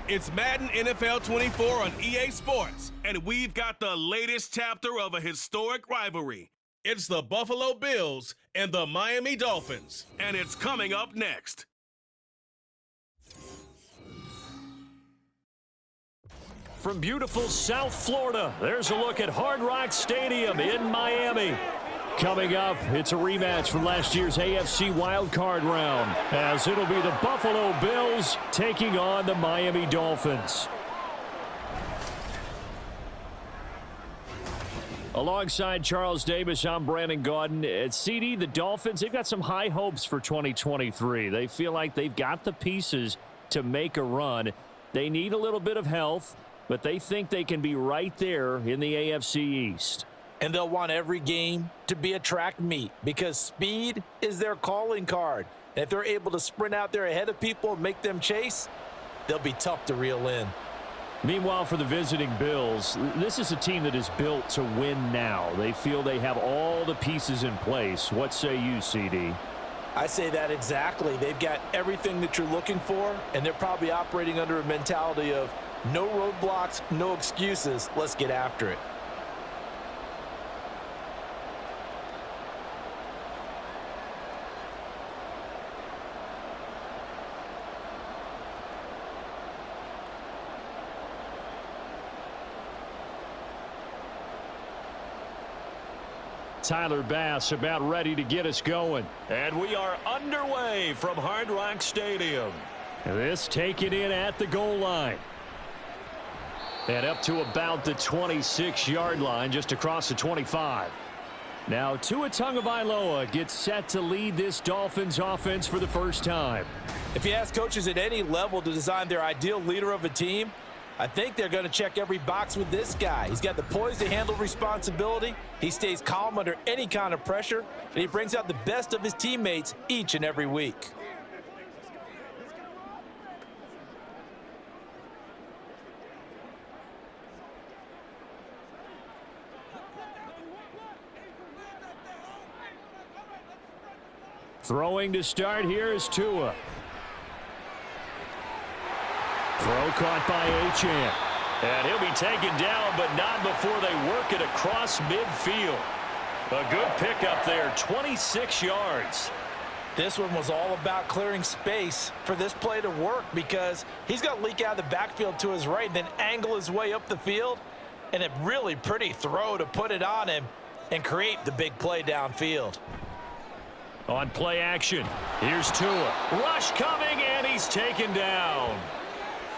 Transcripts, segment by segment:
It's Madden NFL 24 on EA Sports, and we've got the latest chapter of a historic rivalry. It's the Buffalo Bills and the Miami Dolphins, and it's coming up next. From beautiful South Florida, there's a look at Hard Rock Stadium in Miami. Coming up, it's a rematch from last year's AFC wildcard round, as it'll be the Buffalo Bills taking on the Miami Dolphins. Alongside Charles Davis, I'm Brandon Gaudin. At CD, the Dolphins, they've got some high hopes for 2023. They feel like they've got the pieces to make a run. They need a little bit of health, but they think they can be right there in the AFC East. And they'll want every game to be a track meet because speed is their calling card. And if they're able to sprint out there ahead of people and make them chase, they'll be tough to reel in. Meanwhile, for the visiting Bills, this is a team that is built to win now. They feel they have all the pieces in place. What say you, CD? I say that exactly. They've got everything that you're looking for, and they're probably operating under a mentality of no roadblocks, no excuses. Let's get after it. Tyler Bass about ready to get us going. And we are underway from Hard Rock Stadium. This taken in at the goal line. And up to about the 26-yard line, just across the 25. Now Tua Tagovailoa gets set to lead this Dolphins offense for the first time. If you ask coaches at any level to design their ideal leader of a team, I think they're going to check every box with this guy. He's got the poise to handle responsibility. He stays calm under any kind of pressure, and he brings out the best of his teammates each and every week. Throwing to start here is Tua. Throw caught by Achane. And he'll be taken down, but not before they work it across midfield. A good pickup there, 26 yards. This one was all about clearing space for this play to work because he's got to leak out of the backfield to his right and then angle his way up the field. And a really pretty throw to put it on him and create the big play downfield. On play action, here's Tua. Rush coming, and he's taken down.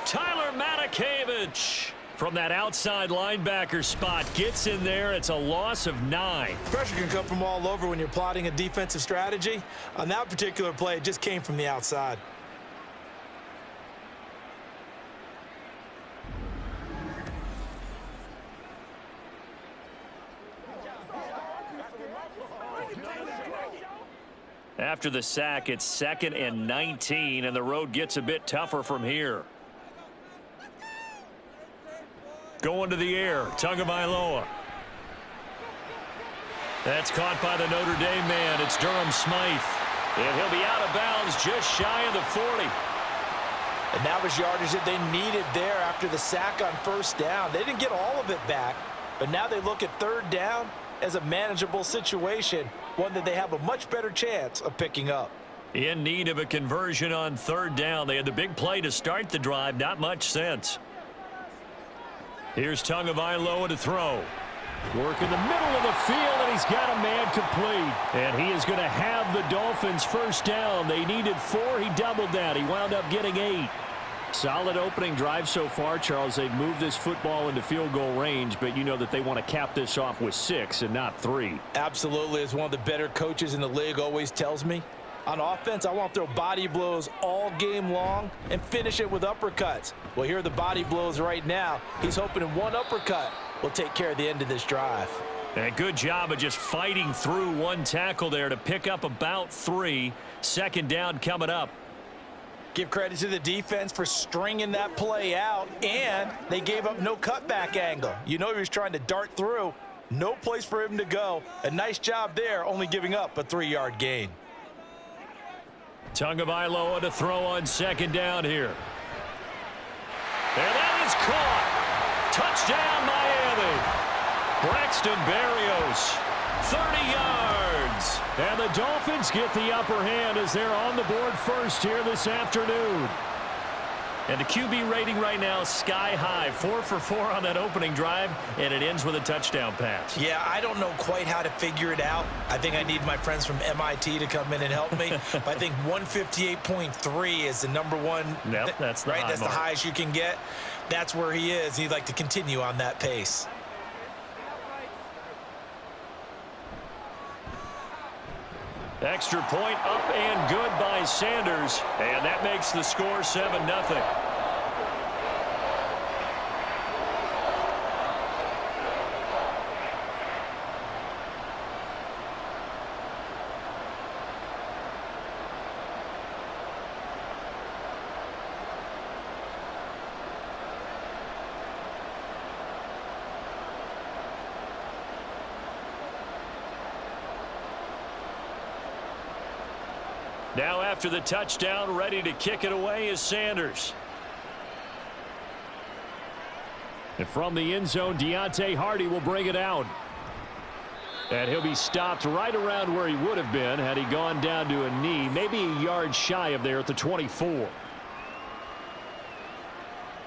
Tyler Matakevich from that outside linebacker spot gets in there. It's a loss of 9. Pressure can come from all over when you're plotting a defensive strategy. On that particular play, it just came from the outside. After the sack, it's 2nd and 19, and the road gets a bit tougher from here. Going to the air, Tagovailoa. That's caught by the Notre Dame man. It's Durham Smythe. And he'll be out of bounds just shy of the 40. And that was yardage that they needed there after the sack on first down. They didn't get all of it back, but now they look at third down as a manageable situation, one that they have a much better chance of picking up. In need of a conversion on third down. They had the big play to start the drive, not much sense. Here's Tagovailoa to throw. Work in the middle of the field, and he's got a man complete. And he is going to have the Dolphins first down. They needed 4. He doubled that. He wound up getting 8. Solid opening drive so far, Charles. They've moved this football into field goal range, but you know that they want to cap this off with 6 and not 3. Absolutely. As one of the better coaches in the league always tells me, on offense, I want to throw body blows all game long and finish it with uppercuts. Well, here are the body blows right now. He's hoping in one uppercut will take care of the end of this drive. And a good job of just fighting through one tackle there to pick up about 3. Second down coming up. Give credit to the defense for stringing that play out, and they gave up no cutback angle. You know he was trying to dart through. No place for him to go. A nice job there, only giving up a 3-yard gain. Tagovailoa to throw on second down here. And that is caught. Touchdown, Miami. Braxton Berrios, 30 yards. And the Dolphins get the upper hand as they're on the board first here this afternoon. And the QB rating right now is sky high. 4 for 4 on that opening drive, and it ends with a touchdown pass. Yeah, I don't know quite how to figure it out. I think I need my friends from MIT to come in and help me. But I think 158.3 is the number one. Yep, that's the right. high That's mark. the highest you can get. That's where he is. He'd like to continue on that pace. Extra point up and good by Sanders, and that makes the score 7-0. Now after the touchdown, ready to kick it away is Sanders. And from the end zone, Deontay Hardy will bring it out. And he'll be stopped right around where he would have been had he gone down to a knee, maybe a yard shy of there at the 24.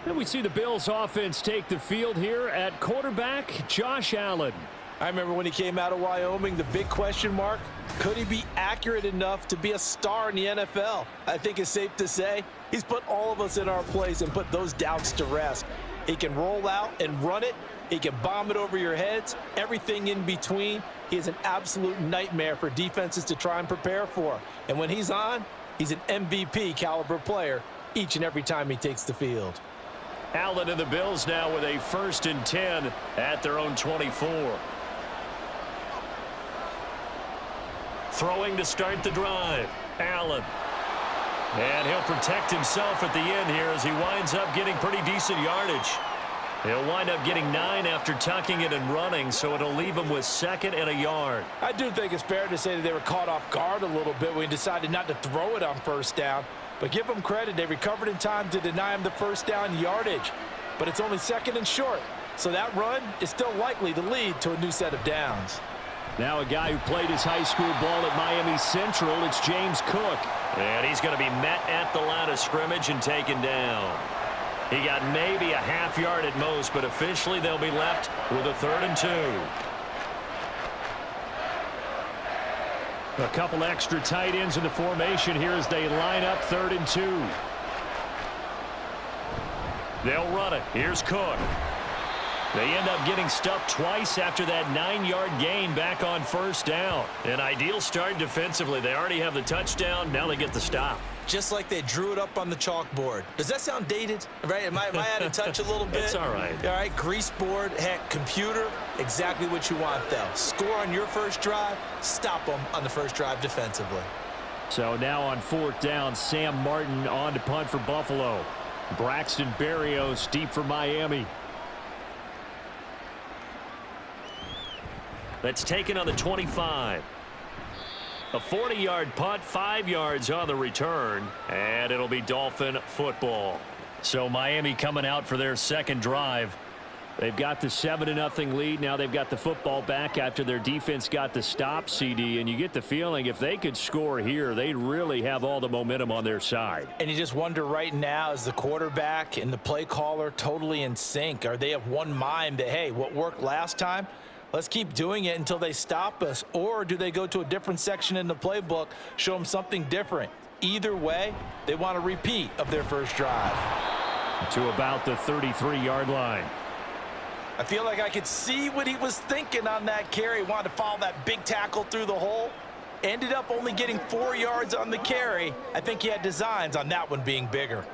And we see the Bills offense take the field here at quarterback, Josh Allen. I remember when he came out of Wyoming, the big question mark, could he be accurate enough to be a star in the NFL? I think it's safe to say he's put all of us in our place and put those doubts to rest. He can roll out and run it. He can bomb it over your heads. Everything in between. He is an absolute nightmare for defenses to try and prepare for. And when he's on, he's an MVP caliber player each and every time he takes the field. Allen and the Bills now with a 1st and 10 at their own 24. Throwing to start the drive. Allen. And he'll protect himself at the end here as he winds up getting pretty decent yardage. He'll wind up getting 9 after tucking it and running, so it'll leave him with 2nd and a yard. I do think it's fair to say that they were caught off guard a little bit when he decided not to throw it on 1st down. But give them credit. They recovered in time to deny him the 1st down yardage. But it's only 2nd and short. So that run is still likely to lead to a new set of downs. Now a guy who played his high school ball at Miami Central, it's James Cook. And he's going to be met at the line of scrimmage and taken down. He got maybe a half yard at most, but officially they'll be left with a 3rd and 2. A couple extra tight ends in the formation here as they line up 3rd and 2. They'll run it. Here's Cook. They end up getting stuffed twice after that 9-yard gain back on 1st down. An ideal start defensively. They already have the touchdown. Now they get the stop. Just like they drew it up on the chalkboard. Does that sound dated? Right? Am I out of touch a little bit? It's all right. All right, grease board, heck, computer, exactly what you want, though. Score on your 1st drive, stop them on the 1st drive defensively. So now on 4th down, Sam Martin on to punt for Buffalo. Braxton Berrios deep for Miami. That's taken on the 25. A 40-yard punt, 5 yards on the return, and it'll be Dolphin football. So Miami coming out for their 2nd drive. They've got the 7-0 lead. Now they've got the football back after their defense got the stop, CD, and you get the feeling if they could score here, they'd really have all the momentum on their side. And you just wonder right now, is the quarterback and the play caller totally in sync? Are they of one mind that, hey, what worked last time? Let's keep doing it until they stop us. Or do they go to a different section in the playbook, show them something different? Either way, they want a repeat of their 1st drive. To about the 33-yard line. I feel like I could see what he was thinking on that carry. Wanted to follow that big tackle through the hole. Ended up only getting 4 yards on the carry. I think he had designs on that one being bigger.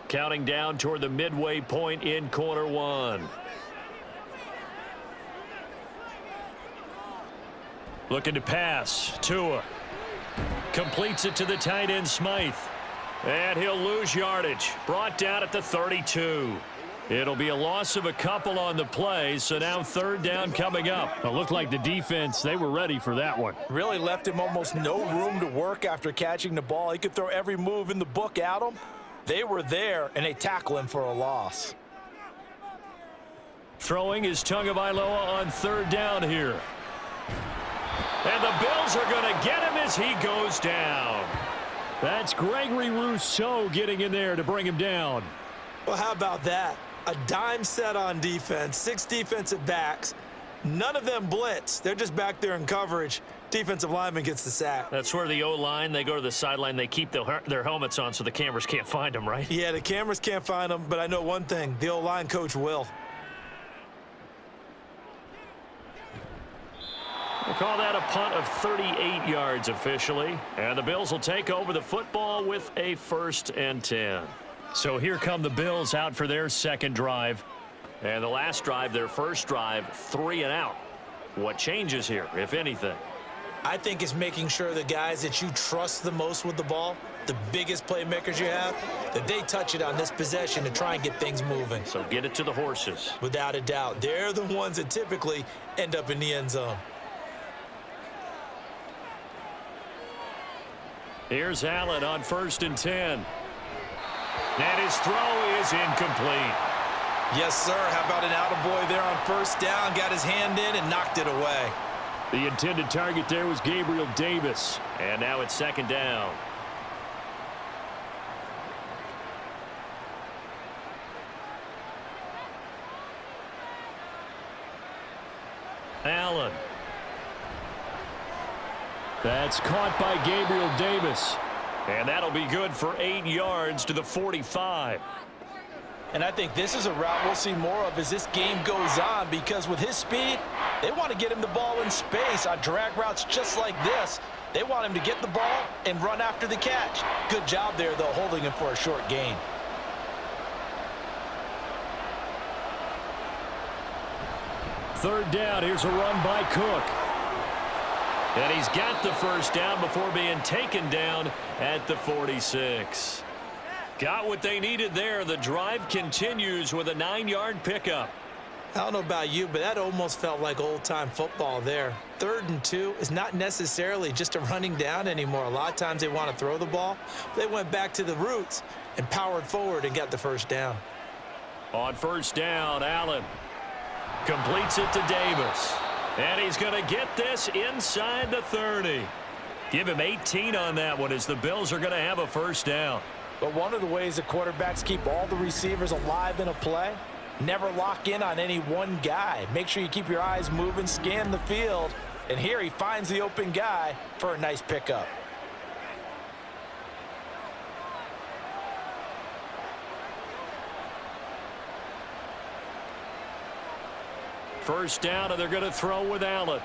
Counting down toward the midway point in quarter 1. Looking to pass. Tua completes it to the tight end Smythe. And he'll lose yardage. Brought down at the 32. It'll be a loss of a couple on the play, so now 3rd down coming up. It looked like the defense, they were ready for that one. Really left him almost no room to work after catching the ball. He could throw every move in the book at him. They were there, and they tackle him for a loss. Throwing is Tagovailoa on third down here. And the Bills are going to get him as he goes down. That's Gregory Rousseau getting in there to bring him down. Well, how about that? A dime set on defense, 6 defensive backs. None of them blitz. They're just back there in coverage. Defensive lineman gets the sack. That's where the O-line, they go to the sideline, they keep their helmets on so the cameras can't find them, right? Yeah, the cameras can't find them, but I know one thing. The O-line coach will. We'll call that a punt of 38 yards officially. And the Bills will take over the football with a 1st and 10. So here come the Bills out for their second drive. And the last drive, their first drive, 3 and out. What changes here, if anything? I think it's making sure the guys that you trust the most with the ball, the biggest playmakers you have, that they touch it on this possession to try and get things moving. So get it to the horses. Without a doubt. They're the ones that typically end up in the end zone. Here's Allen on 1st and 10. And his throw is incomplete. Yes, sir. How about an attaboy there on 1st down? Got his hand in and knocked it away. The intended target there was Gabriel Davis. And now it's 2nd down. Allen. That's caught by Gabriel Davis. And that'll be good for 8 yards to the 45. And I think this is a route we'll see more of as this game goes on, because with his speed, they want to get him the ball in space on drag routes just like this. They want him to get the ball and run after the catch. Good job there, though, holding him for a short gain. Third down, here's a run by Cook. And he's got the 1st down before being taken down at the 46. Got what they needed there. The drive continues with a 9-yard pickup. I don't know about you, but that almost felt like old-time football there. 3rd and 2 is not necessarily just a running down anymore. A lot of times they want to throw the ball. They went back to the roots and powered forward and got the 1st down. On 1st down, Allen completes it to Davis. And he's going to get this inside the 30. Give him 18 on that one as the Bills are going to have a 1st down. But one of the ways the quarterbacks keep all the receivers alive in a play, never lock in on any one guy. Make sure you keep your eyes moving, scan the field. And here he finds the open guy for a nice pickup. First down, and they're going to throw with Allen.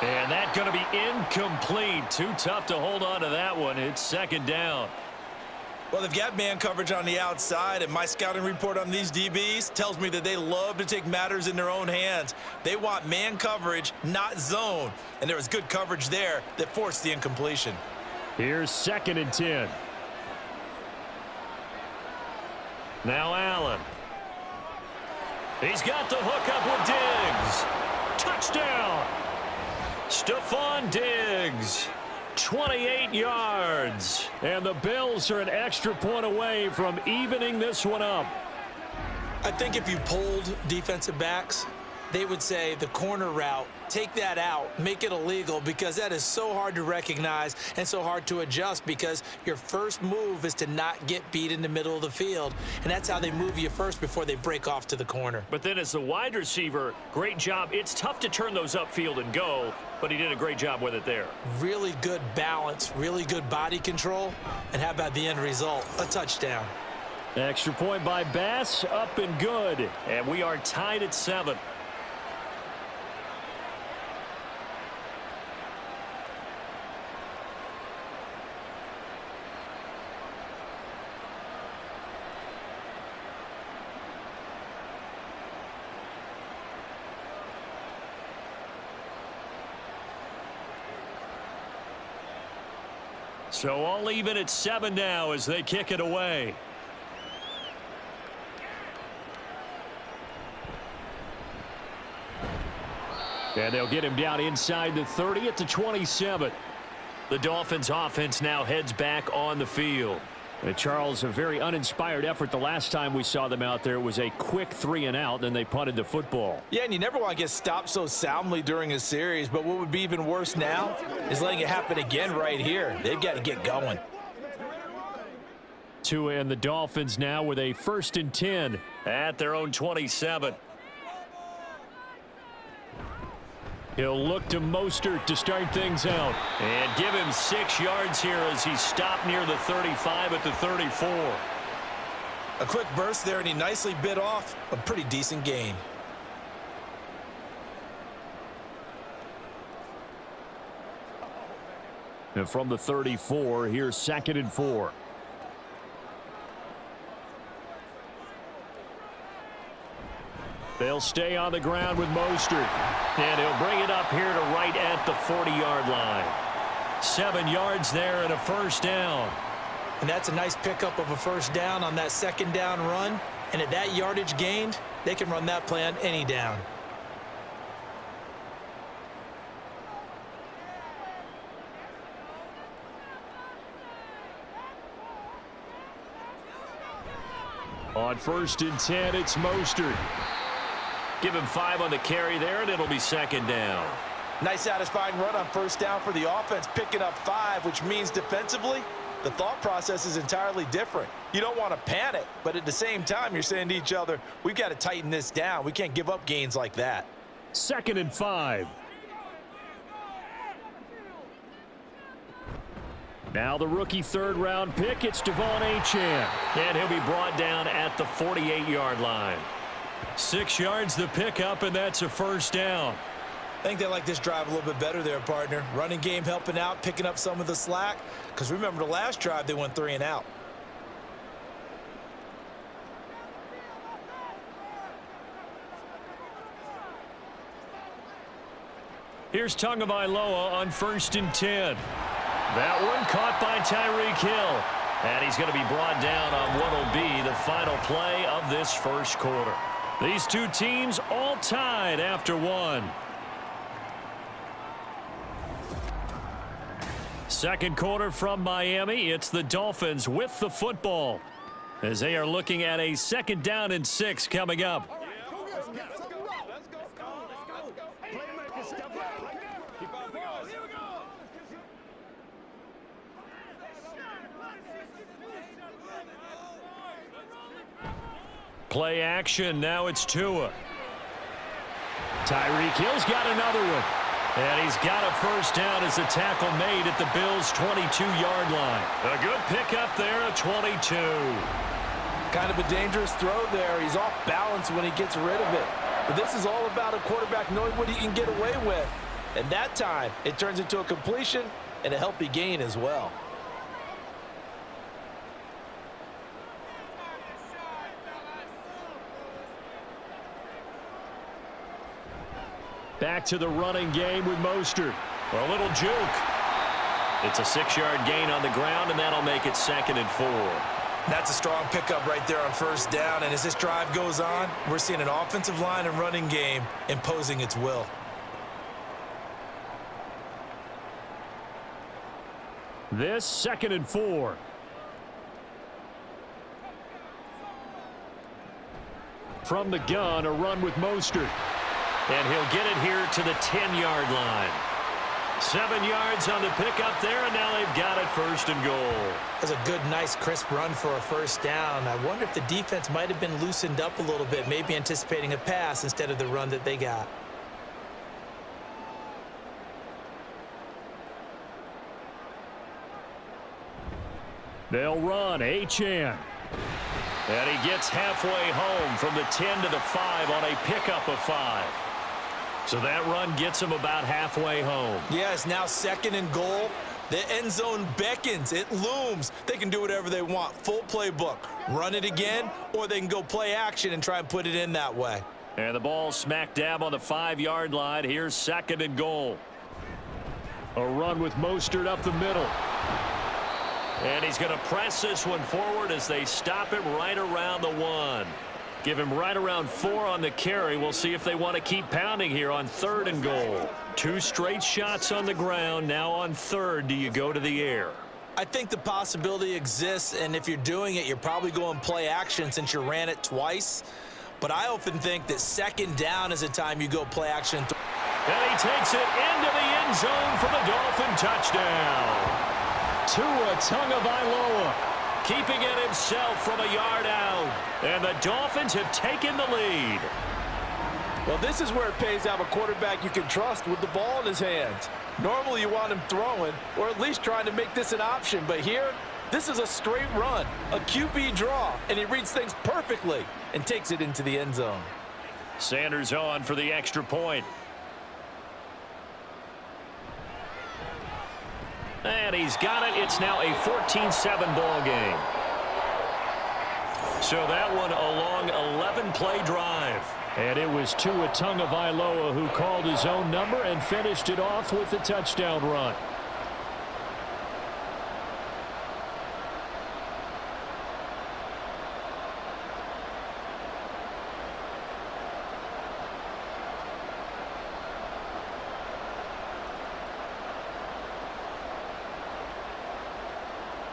And that's going to be incomplete. Too tough to hold on to that one. It's 2nd down. Well, they've got man coverage on the outside, and my scouting report on these DBs tells me that they love to take matters in their own hands. They want man coverage, not zone. And there was good coverage there that forced the incompletion. Here's 2nd and 10. Now Allen. He's got the hook up with Diggs. Touchdown. Stephon Diggs. 28 yards. And the Bills are an extra point away from evening this one up. I think if you polled defensive backs, they would say the corner route, take that out, make it illegal, because that is so hard to recognize and so hard to adjust, because your first move is to not get beat in the middle of the field, and that's how they move you first before they break off to the corner. But then as the wide receiver, great job. It's tough to turn those upfield and go, but he did a great job with it there. Really good balance, really good body control, and how about the end result? A touchdown. Extra point by Bass, up and good, and we are tied at 7. So all even at 7 now as they kick it away. And they'll get him down inside the 30 at the 27. The Dolphins offense now heads back on the field. And Charles, a very uninspired effort the last time we saw them out there. It was a quick 3-and-out, then they punted the football. Yeah, and you never want to get stopped so soundly during a series, but what would be even worse now is letting it happen again right here. They've got to get going. Tua and the Dolphins now with a 1st and 10 at their own 27. He'll look to Mostert to start things out. And give him 6 yards here as he stopped near the 35 at the 34. A quick burst there, and he nicely bit off a pretty decent gain. And from the 34, here's 2nd and 4. They'll stay on the ground with Mostert. And he'll bring it up here to right at the 40-yard line. 7 yards there and a 1st down. And that's a nice pickup of a 1st down on that 2nd down run. And at that yardage gained, they can run that play on any down. On 1st and 10, it's Mostert. Give him 5 on the carry there, and it'll be 2nd down. Nice satisfying run on 1st down for the offense, picking up 5, which means defensively, the thought process is entirely different. You don't want to panic, but at the same time, you're saying to each other, we've got to tighten this down. We can't give up gains like that. 2nd and 5. Now the rookie 3rd-round pick, it's Devon Achane. And he'll be brought down at the 48-yard line. 6 yards the pickup, and that's a 1st down. I think they like this drive a little bit better there, partner. Running game helping out, picking up some of the slack. Because remember the last drive, they went 3-and-out. Here's Tagovailoa on 1st and 10. That one caught by Tyreek Hill. And he's going to be brought down on what will be the final play of this 1st quarter. These two teams all tied after 1. 2nd quarter from Miami. It's the Dolphins with the football as they are looking at a 2nd down and 6 coming up. Play action. Now it's Tua. Tyreek Hill's got another one. And he's got a 1st down as a tackle made at the Bills' 22-yard line. A good pickup there at 22. Kind of a dangerous throw there. He's off balance when he gets rid of it. But this is all about a quarterback knowing what he can get away with. And that time, it turns into a completion and a healthy gain as well. Back to the running game with Mostert. A little juke. It's a 6-yard gain on the ground, and that'll make it 2nd and 4. That's a strong pickup right there on 1st down. And as this drive goes on, we're seeing an offensive line and running game imposing its will. This 2nd and 4. From the gun, a run with Mostert. And he'll get it here to the 10-yard line. 7 yards on the pickup there, and now they've got it 1st and goal. That's a good, nice, crisp run for a 1st down. I wonder if the defense might have been loosened up a little bit, maybe anticipating a pass instead of the run that they got. They'll run. Achane. And he gets halfway home from the 10 to the 5 on a pickup of 5. So that run gets him about halfway home. Yeah, it's now 2nd and goal. The end zone beckons. It looms. They can do whatever they want. Full playbook. Run it again, or they can go play action and try and put it in that way. And the ball smack dab on the 5-yard line. Here's 2nd and goal. A run with Mostert up the middle. And he's going to press this one forward as they stop him right around the 1. Give him right around 4 on the carry. We'll see if they want to keep pounding here on 3rd and goal. 2 straight shots on the ground. Now on 3rd, do you go to the air? I think the possibility exists, and if you're doing it, you're probably going play action since you ran it twice. But I often think that 2nd down is a time you go play action. And he takes it into the end zone for the Dolphin touchdown. Tua Tagovailoa keeping it himself from a yard out. And the Dolphins have taken the lead. Well, this is where it pays to have a quarterback you can trust with the ball in his hands. Normally you want him throwing, or at least trying to make this an option. But here, this is a straight run, a QB draw, and he reads things perfectly and takes it into the end zone. Sanders on for the extra point. And he's got it. It's now a 14-7 ball game. So that one a long 11-play drive. And it was Tua Tagovailoa who called his own number and finished it off with the touchdown run.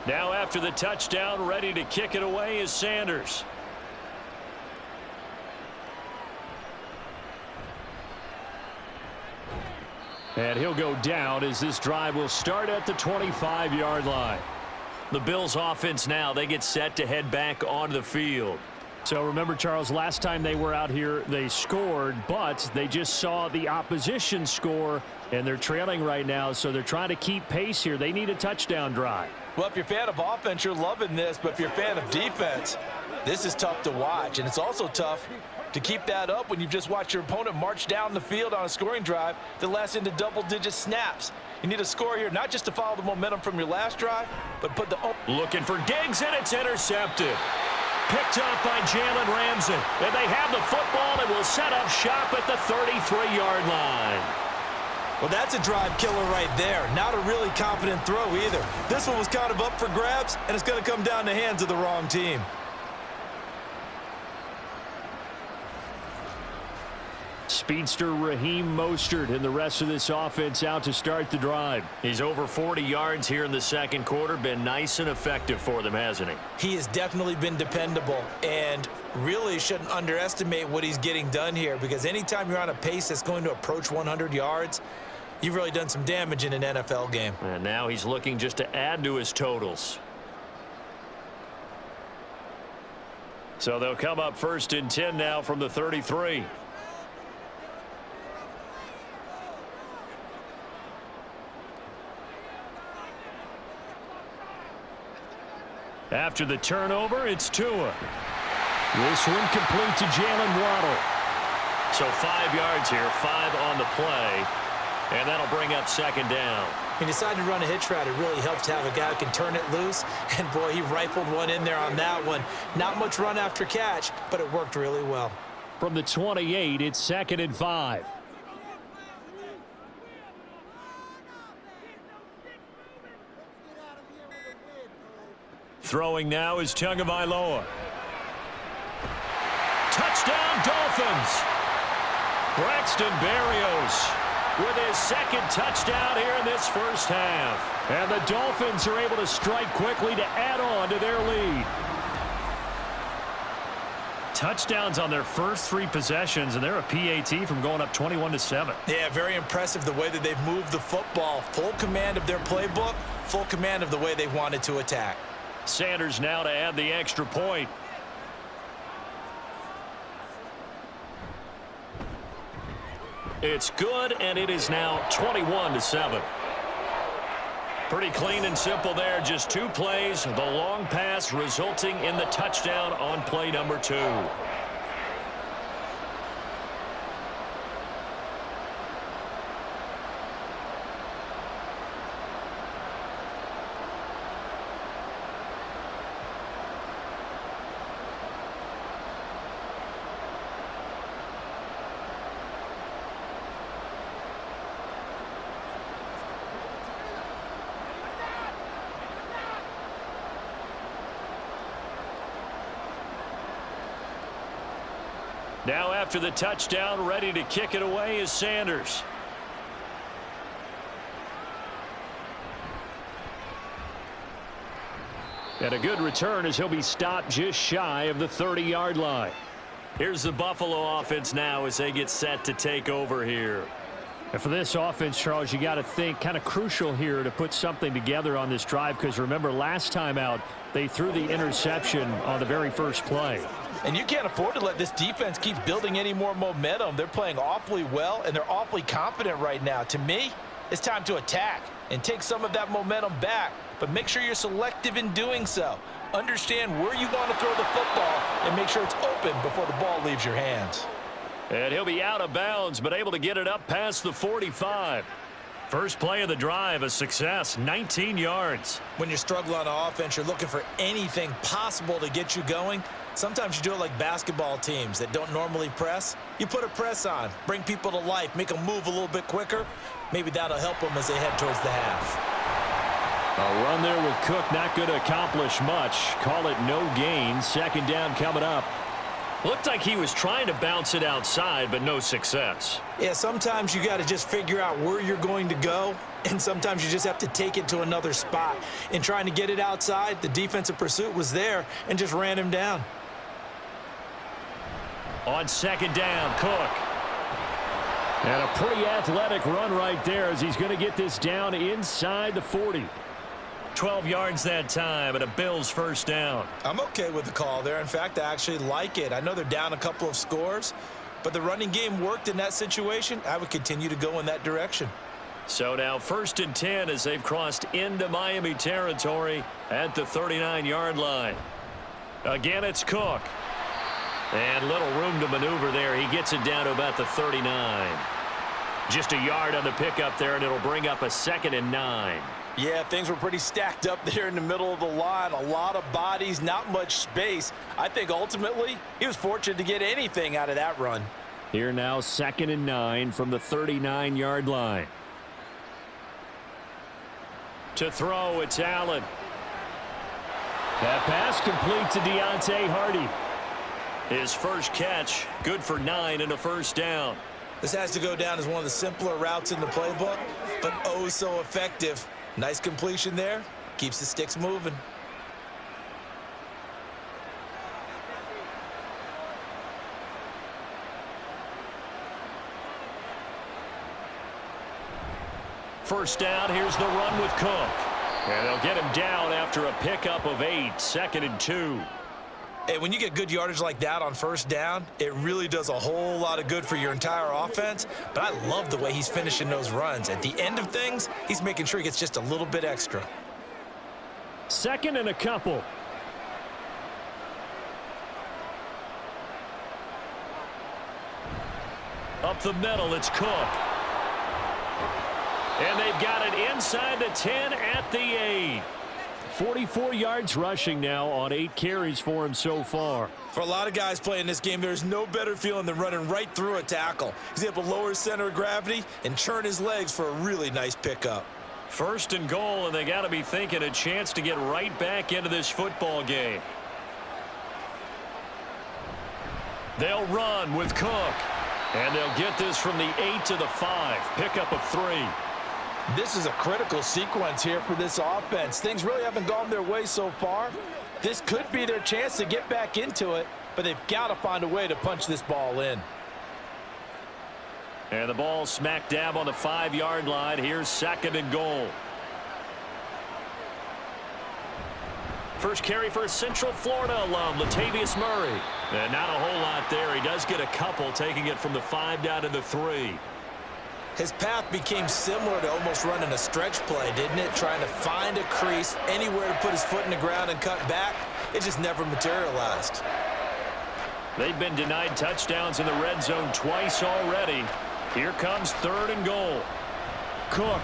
Now after the touchdown, ready to kick it away is Sanders. And he'll go down as this drive will start at the 25-yard line. The Bills offense now, they get set to head back onto the field. So remember, Charles, last time they were out here, they scored, but they just saw the opposition score, and they're trailing right now, so they're trying to keep pace here. They need a touchdown drive. Well, if you're a fan of offense, you're loving this, but if you're a fan of defense, this is tough to watch, and it's also tough to keep that up when you've just watched your opponent march down the field on a scoring drive that lasts into double-digit snaps. You need a score here, not just to follow the momentum from your last drive, but put the... Looking for Diggs, and it's intercepted. Picked up by Jalen Ramsey. And they have the football and will set up shop at the 33-yard line. Well, that's a drive killer right there. Not a really confident throw either. This one was kind of up for grabs, and it's going to come down the hands of the wrong team. Speedster Raheem Mostert and the rest of this offense out to start the drive. He's over 40 yards here in the second quarter. Been nice and effective for them, hasn't he? He has definitely been dependable, and really shouldn't underestimate what he's getting done here, because anytime you're on a pace that's going to approach 100 yards, you've really done some damage in an NFL game. And now he's looking just to add to his totals. So they'll come up 1st and 10 now from the 33. After the turnover, it's Tua. This one complete to Jalen Waddle. So 5 yards here, 5 on the play, and that'll bring up 2nd down. He decided to run a hitch route. It really helps to have a guy who can turn it loose, and boy, he rifled one in there on that one. Not much run after catch, but it worked really well. From the 28, it's 2nd and 5. Throwing now is Tagovailoa. Touchdown, Dolphins. Braxton Berrios with his 2nd touchdown here in this first half. And the Dolphins are able to strike quickly to add on to their lead. Touchdowns on their first 3 possessions, and they're a PAT from going up 21-7. Yeah, very impressive the way that they've moved the football. Full command of their playbook, full command of the way they wanted to attack. Sanders now to add the extra point. It's good, and it is now 21-7. Pretty clean and simple there. Just 2 plays. The long pass resulting in the touchdown on play number 2. Now after the touchdown, ready to kick it away is Sanders. And a good return as he'll be stopped just shy of the 30-yard line. Here's the Buffalo offense now as they get set to take over here. And for this offense, Charles, you got to think kind of crucial here to put something together on this drive, because remember last time out they threw the interception on the very first play. And you can't afford to let this defense keep building any more momentum. They're playing awfully well, and they're awfully confident right now. To me, it's time to attack and take some of that momentum back, but make sure you're selective in doing so. Understand where you want to throw the football and make sure it's open before the ball leaves your hands. And he'll be out of bounds, but able to get it up past the 45. First play of the drive, a success, 19 yards. When you're struggling on offense, you're looking for anything possible to get you going. Sometimes you do it like basketball teams that don't normally press. You put a press on, bring people to life, make them move a little bit quicker. Maybe that'll help them as they head towards the half. A run there with Cook, not going to accomplish much. Call it no gain. Second down coming up. Looked like he was trying to bounce it outside, but no success. Yeah, sometimes you got to just figure out where you're going to go, and sometimes you just have to take it to another spot. In trying to get it outside, the defensive pursuit was there and just ran him down. On second down, Cook. And a pretty athletic run right there as he's going to get this down inside the 40. 12 yards that time, and a Bills first down. I'm okay with the call there. In fact, I actually like it. I know they're down a couple of scores, but the running game worked in that situation. I would continue to go in that direction. So now 1st and 10 as they've crossed into Miami territory at the 39-yard line. Again, it's Cook. And little room to maneuver there. He gets it down to about the 39. Just a yard on the pickup there, and it'll bring up a 2nd and 9. Yeah, things were pretty stacked up there in the middle of the line. A lot of bodies, not much space. I think ultimately he was fortunate to get anything out of that run. Here now, 2nd and 9 from the 39-yard line. To throw, it's Allen. That pass complete to Deontay Hardy. His first catch, good for 9 and a first down. This has to go down as one of the simpler routes in the playbook, but oh so effective. Nice completion there. Keeps the sticks moving. First down, here's the run with Cook. And they'll get him down after a pickup of 8, 2nd and 2. Hey, when you get good yardage like that on first down, it really does a whole lot of good for your entire offense. But I love the way he's finishing those runs. At the end of things, he's making sure he gets just a little bit extra. 2nd and a couple. Up the middle, it's Cook. And they've got it inside the 10 at the 8. 44 yards rushing now on 8 carries for him so far. For a lot of guys playing this game, there's no better feeling than running right through a tackle. He's able to lower his center of gravity and churn his legs for a really nice pickup. 1st and goal, and they got to be thinking a chance to get right back into this football game. They'll run with Cook. And they'll get this from the 8 to the 5. Pickup of 3. This is a critical sequence here for this offense. Things really haven't gone their way so far. This could be their chance to get back into it, but they've got to find a way to punch this ball in. And the ball smack dab on the 5-yard line. Here's 2nd and goal. First carry for a Central Florida alum, Latavius Murray. And not a whole lot there. He does get a couple, taking it from the 5 down to the 3. His path became similar to almost running a stretch play, didn't it? Trying to find a crease, anywhere to put his foot in the ground and cut back. It just never materialized. They've been denied touchdowns in the red zone twice already. Here comes 3rd and goal. Cook.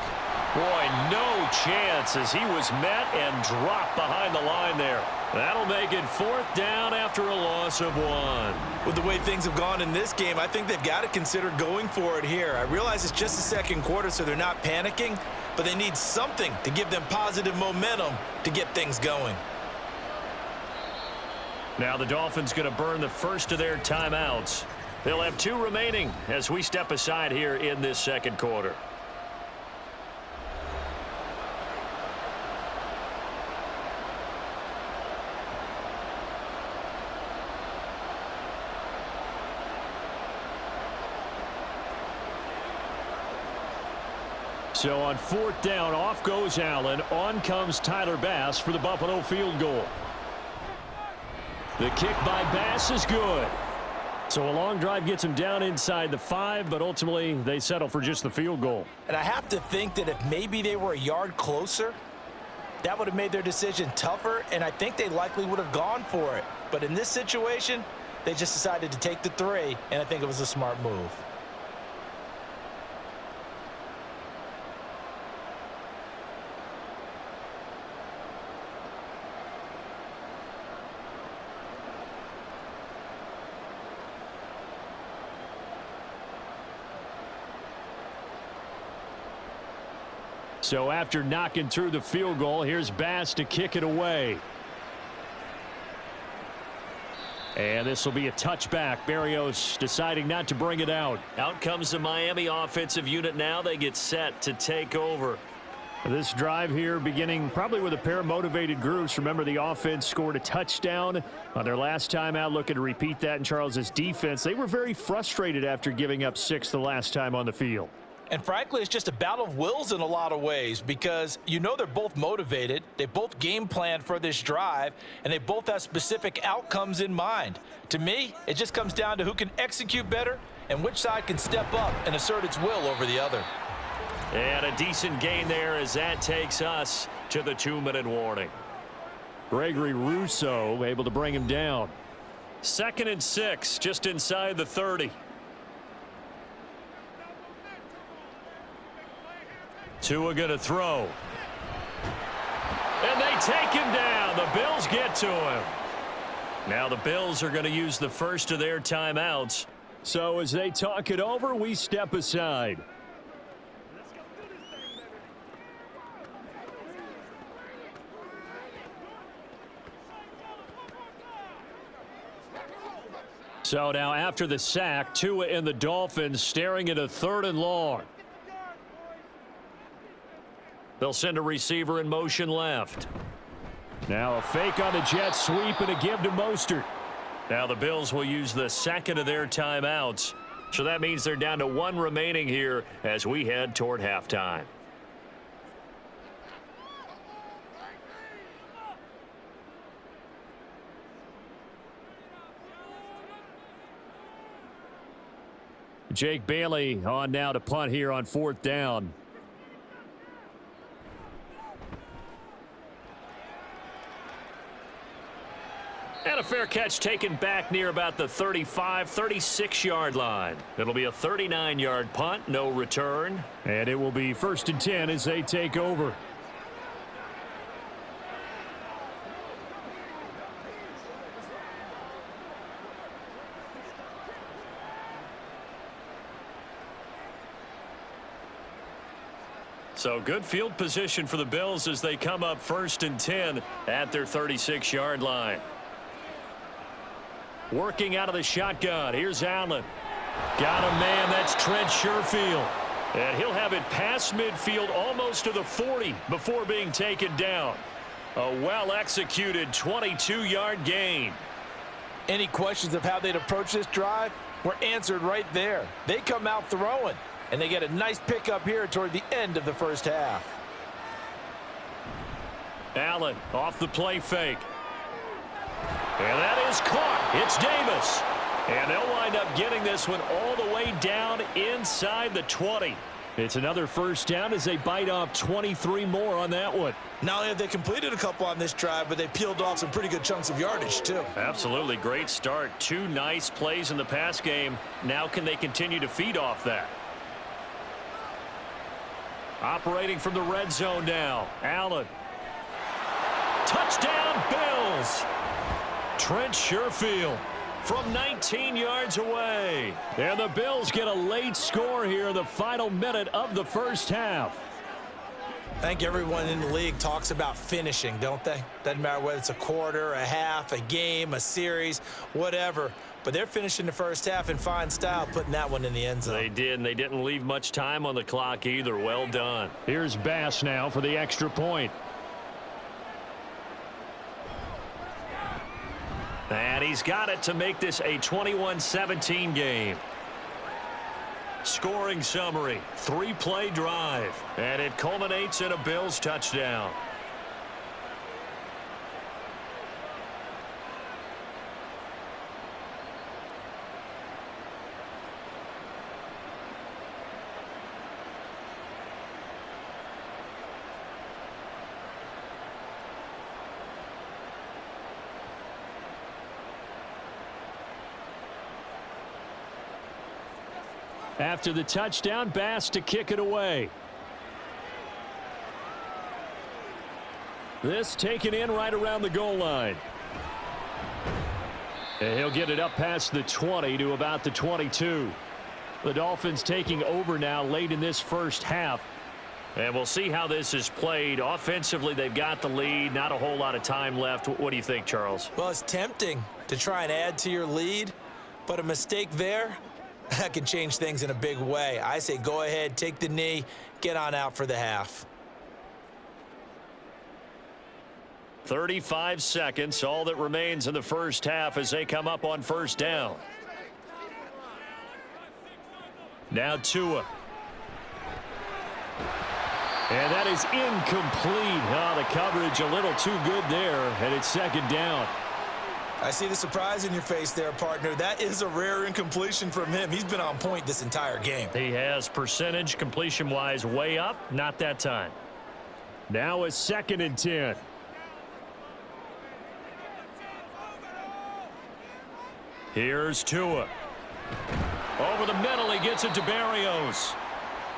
Boy, no chance as he was met and dropped behind the line there. That'll make it 4th down after a loss of 1. With the way things have gone in this game, I think they've got to consider going for it here. I realize it's just the 2nd quarter, so they're not panicking, but they need something to give them positive momentum to get things going. Now the Dolphins going to burn the first of their timeouts. They'll have 2 remaining as we step aside here in this second quarter. So on 4th down, off goes Allen. On comes Tyler Bass for the Buffalo field goal. The kick by Bass is good. So a long drive gets him down inside the 5, but ultimately they settle for just the field goal. And I have to think that if maybe they were a yard closer, that would have made their decision tougher, and I think they likely would have gone for it. But in this situation, they just decided to take the 3, and I think it was a smart move. So after knocking through the field goal, here's Bass to kick it away. And this will be a touchback. Berrios deciding not to bring it out. Out comes the Miami offensive unit now. They get set to take over. This drive here beginning probably with a pair of motivated groups. Remember, the offense scored a touchdown on their last time out. Looking to repeat that in Charles's defense. They were very frustrated after giving up 6 the last time on the field. And frankly, it's just a battle of wills in a lot of ways because you know they're both motivated. They both game planned for this drive, and they both have specific outcomes in mind. To me, it just comes down to who can execute better and which side can step up and assert its will over the other. And a decent gain there as that takes us to the 2-minute warning. Gregory Rousseau able to bring him down. 2nd and 6, just inside the 30. Tua going to throw. And they take him down. The Bills get to him. Now the Bills are going to use the first of their timeouts. So as they talk it over, we step aside. So now after the sack, Tua and the Dolphins staring at a 3rd and long. They'll send a receiver in motion left. Now a fake on the jet sweep and a give to Mostert. Now the Bills will use the 2nd of their timeouts. So that means they're down to 1 remaining here as we head toward halftime. Jake Bailey on now to punt here on 4th down. And a fair catch taken back near about the 35, 36-yard line. It'll be a 39-yard punt, no return. And it will be 1st and 10 as they take over. So good field position for the Bills as they come up 1st and 10 at their 36-yard line. Working out of the shotgun. Here's Allen. Got a man. That's Trent Sherfield. And he'll have it past midfield almost to the 40 before being taken down. A well-executed 22-yard gain. Any questions of how they'd approach this drive were answered right there. They come out throwing, and they get a nice pickup here toward the end of the first half. Allen off the play fake. And that is caught. It's Davis. And they'll wind up getting this one all the way down inside the 20. It's another 1st down as they bite off 23 more on that one. Not only have they completed a couple on this drive, but they peeled off some pretty good chunks of yardage, too. Absolutely great start. 2 nice plays in the pass game. Now can they continue to feed off that? Operating from the red zone now. Allen. Touchdown, Bills. Trent Sherfield from 19 yards away. And the Bills get a late score here in the final minute of the first half. I think everyone in the league talks about finishing, don't they? Doesn't matter whether it's a quarter, a half, a game, a series, whatever. But they're finishing the first half in fine style, putting that one in the end zone. They did, and they didn't leave much time on the clock either. Well done. Here's Bass now for the extra point. And he's got it to make this a 21-17 game. Scoring summary, 3-play drive, and it culminates in a Bills touchdown. After the touchdown, Bass to kick it away. This taken in right around the goal line. And he'll get it up past the 20 to about the 22. The Dolphins taking over now late in this first half. And we'll see how this is played. Offensively, they've got the lead. Not a whole lot of time left. What do you think, Charles? Well, it's tempting to try and add to your lead, but a mistake there, that can change things in a big way. I say go ahead, take the knee, get on out for the half. 35 seconds, all that remains in the first half as they come up on first down. Now Tua. And that is incomplete. Oh, the coverage a little too good there, and it's second down. I see the surprise in your face there, partner. That is a rare incompletion from him. He's been on point this entire game. He has percentage completion-wise way up, not that time. Now a 2nd and 10. Here's Tua. Over the middle, he gets it to Berrios.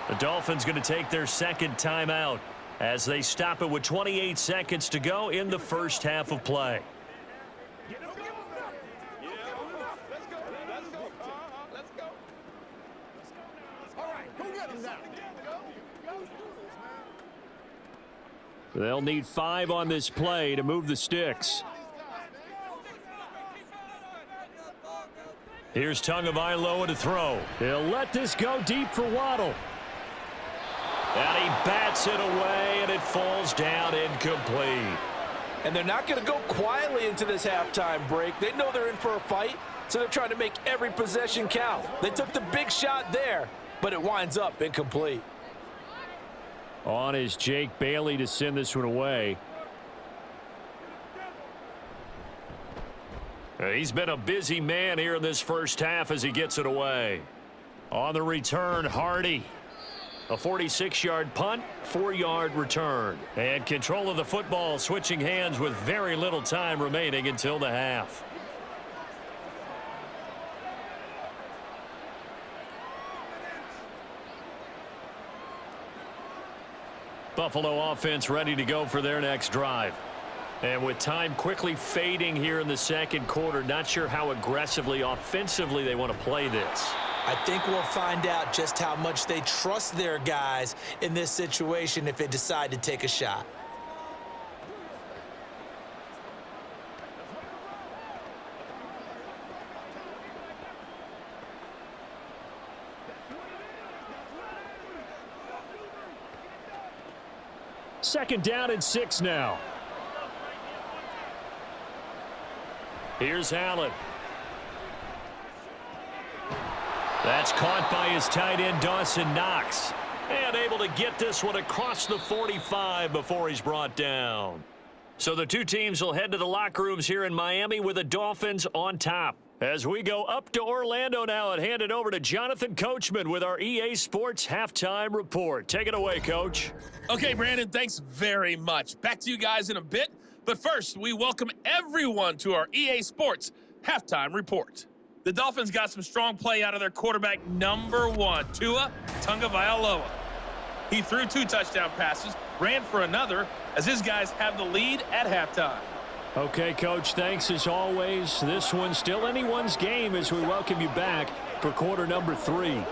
The Dolphins going to take their second timeout as they stop it with 28 seconds to go in the first half of play. They'll need 5 on this play to move the sticks. Here's Tagovailoa to throw. He'll let this go deep for Waddle. And he bats it away, and it falls down incomplete. And they're not going to go quietly into this halftime break. They know they're in for a fight, so they're trying to make every possession count. They took the big shot there, but it winds up incomplete. On is Jake Bailey to send this one away. He's been a busy man here in this first half as he gets it away. On the return, Hardy. A 46-yard punt, 4-yard return. And control of the football switching hands with very little time remaining until the half. Buffalo offense ready to go for their next drive. And with time quickly fading here in the second quarter, not sure how aggressively, offensively they want to play this. I think we'll find out just how much they trust their guys in this situation if they decide to take a shot. Second down and 6 now. Here's Allen. That's caught by his tight end, Dawson Knox. And able to get this one across the 45 before he's brought down. So the two teams will head to the locker rooms here in Miami with the Dolphins on top. As we go up to Orlando now and hand it over to Jonathan Coachman with our EA Sports Halftime Report. Take it away, Coach. Okay, Brandon, thanks very much. Back to you guys in a bit. But first, we welcome everyone to our EA Sports Halftime Report. The Dolphins got some strong play out of their quarterback number 1, Tua Tagovailoa. He threw 2 touchdown passes, ran for another, as his guys have the lead at halftime. Okay, Coach, thanks as always. This one's still anyone's game as we welcome you back for quarter number 3.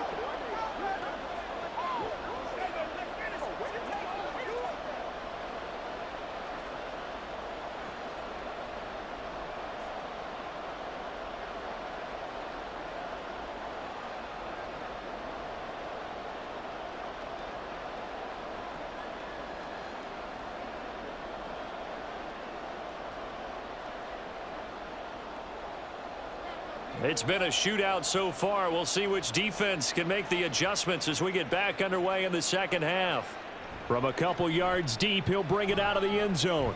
It's been a shootout so far. We'll see which defense can make the adjustments as we get back underway in the second half. From a couple yards deep, he'll bring it out of the end zone.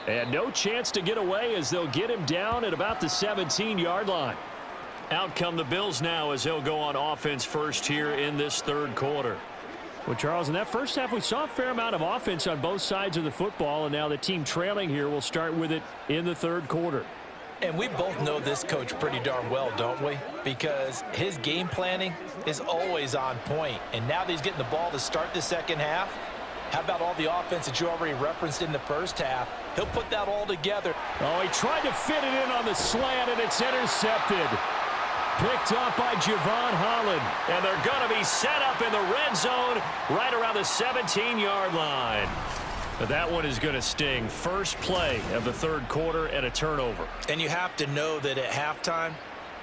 And no chance to get away as they'll get him down at about the 17-yard line. Out come the Bills now as they'll go on offense first here in this third quarter. Well, Charles, in that first half, we saw a fair amount of offense on both sides of the football, and now the team trailing here will start with it in the third quarter. And we both know this coach pretty darn well, don't we? Because his game planning is always on point. And now that he's getting the ball to start the second half, how about all the offense that you already referenced in the first half? He'll put that all together. Oh, he tried to fit it in on the slant, and it's intercepted. Picked up by Javon Holland. And they're going to be set up in the red zone right around the 17-yard line. But that one is going to sting. First play of the third quarter and a turnover. And you have to know that at halftime,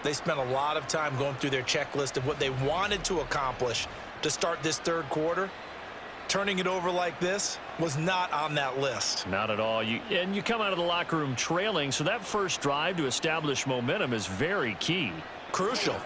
they spent a lot of time going through their checklist of what they wanted to accomplish to start this third quarter. Turning it over like this was not on that list. Not at all. And you come out of the locker room trailing, so that first drive to establish momentum is very key. Crucial.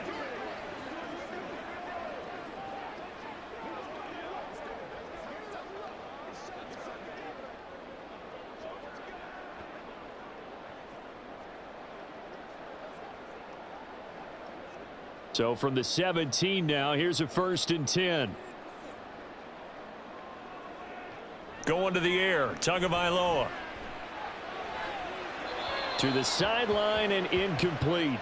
So from the 17 now, here's a 1st and 10. Going to the air, Tagovailoa. To the sideline and incomplete.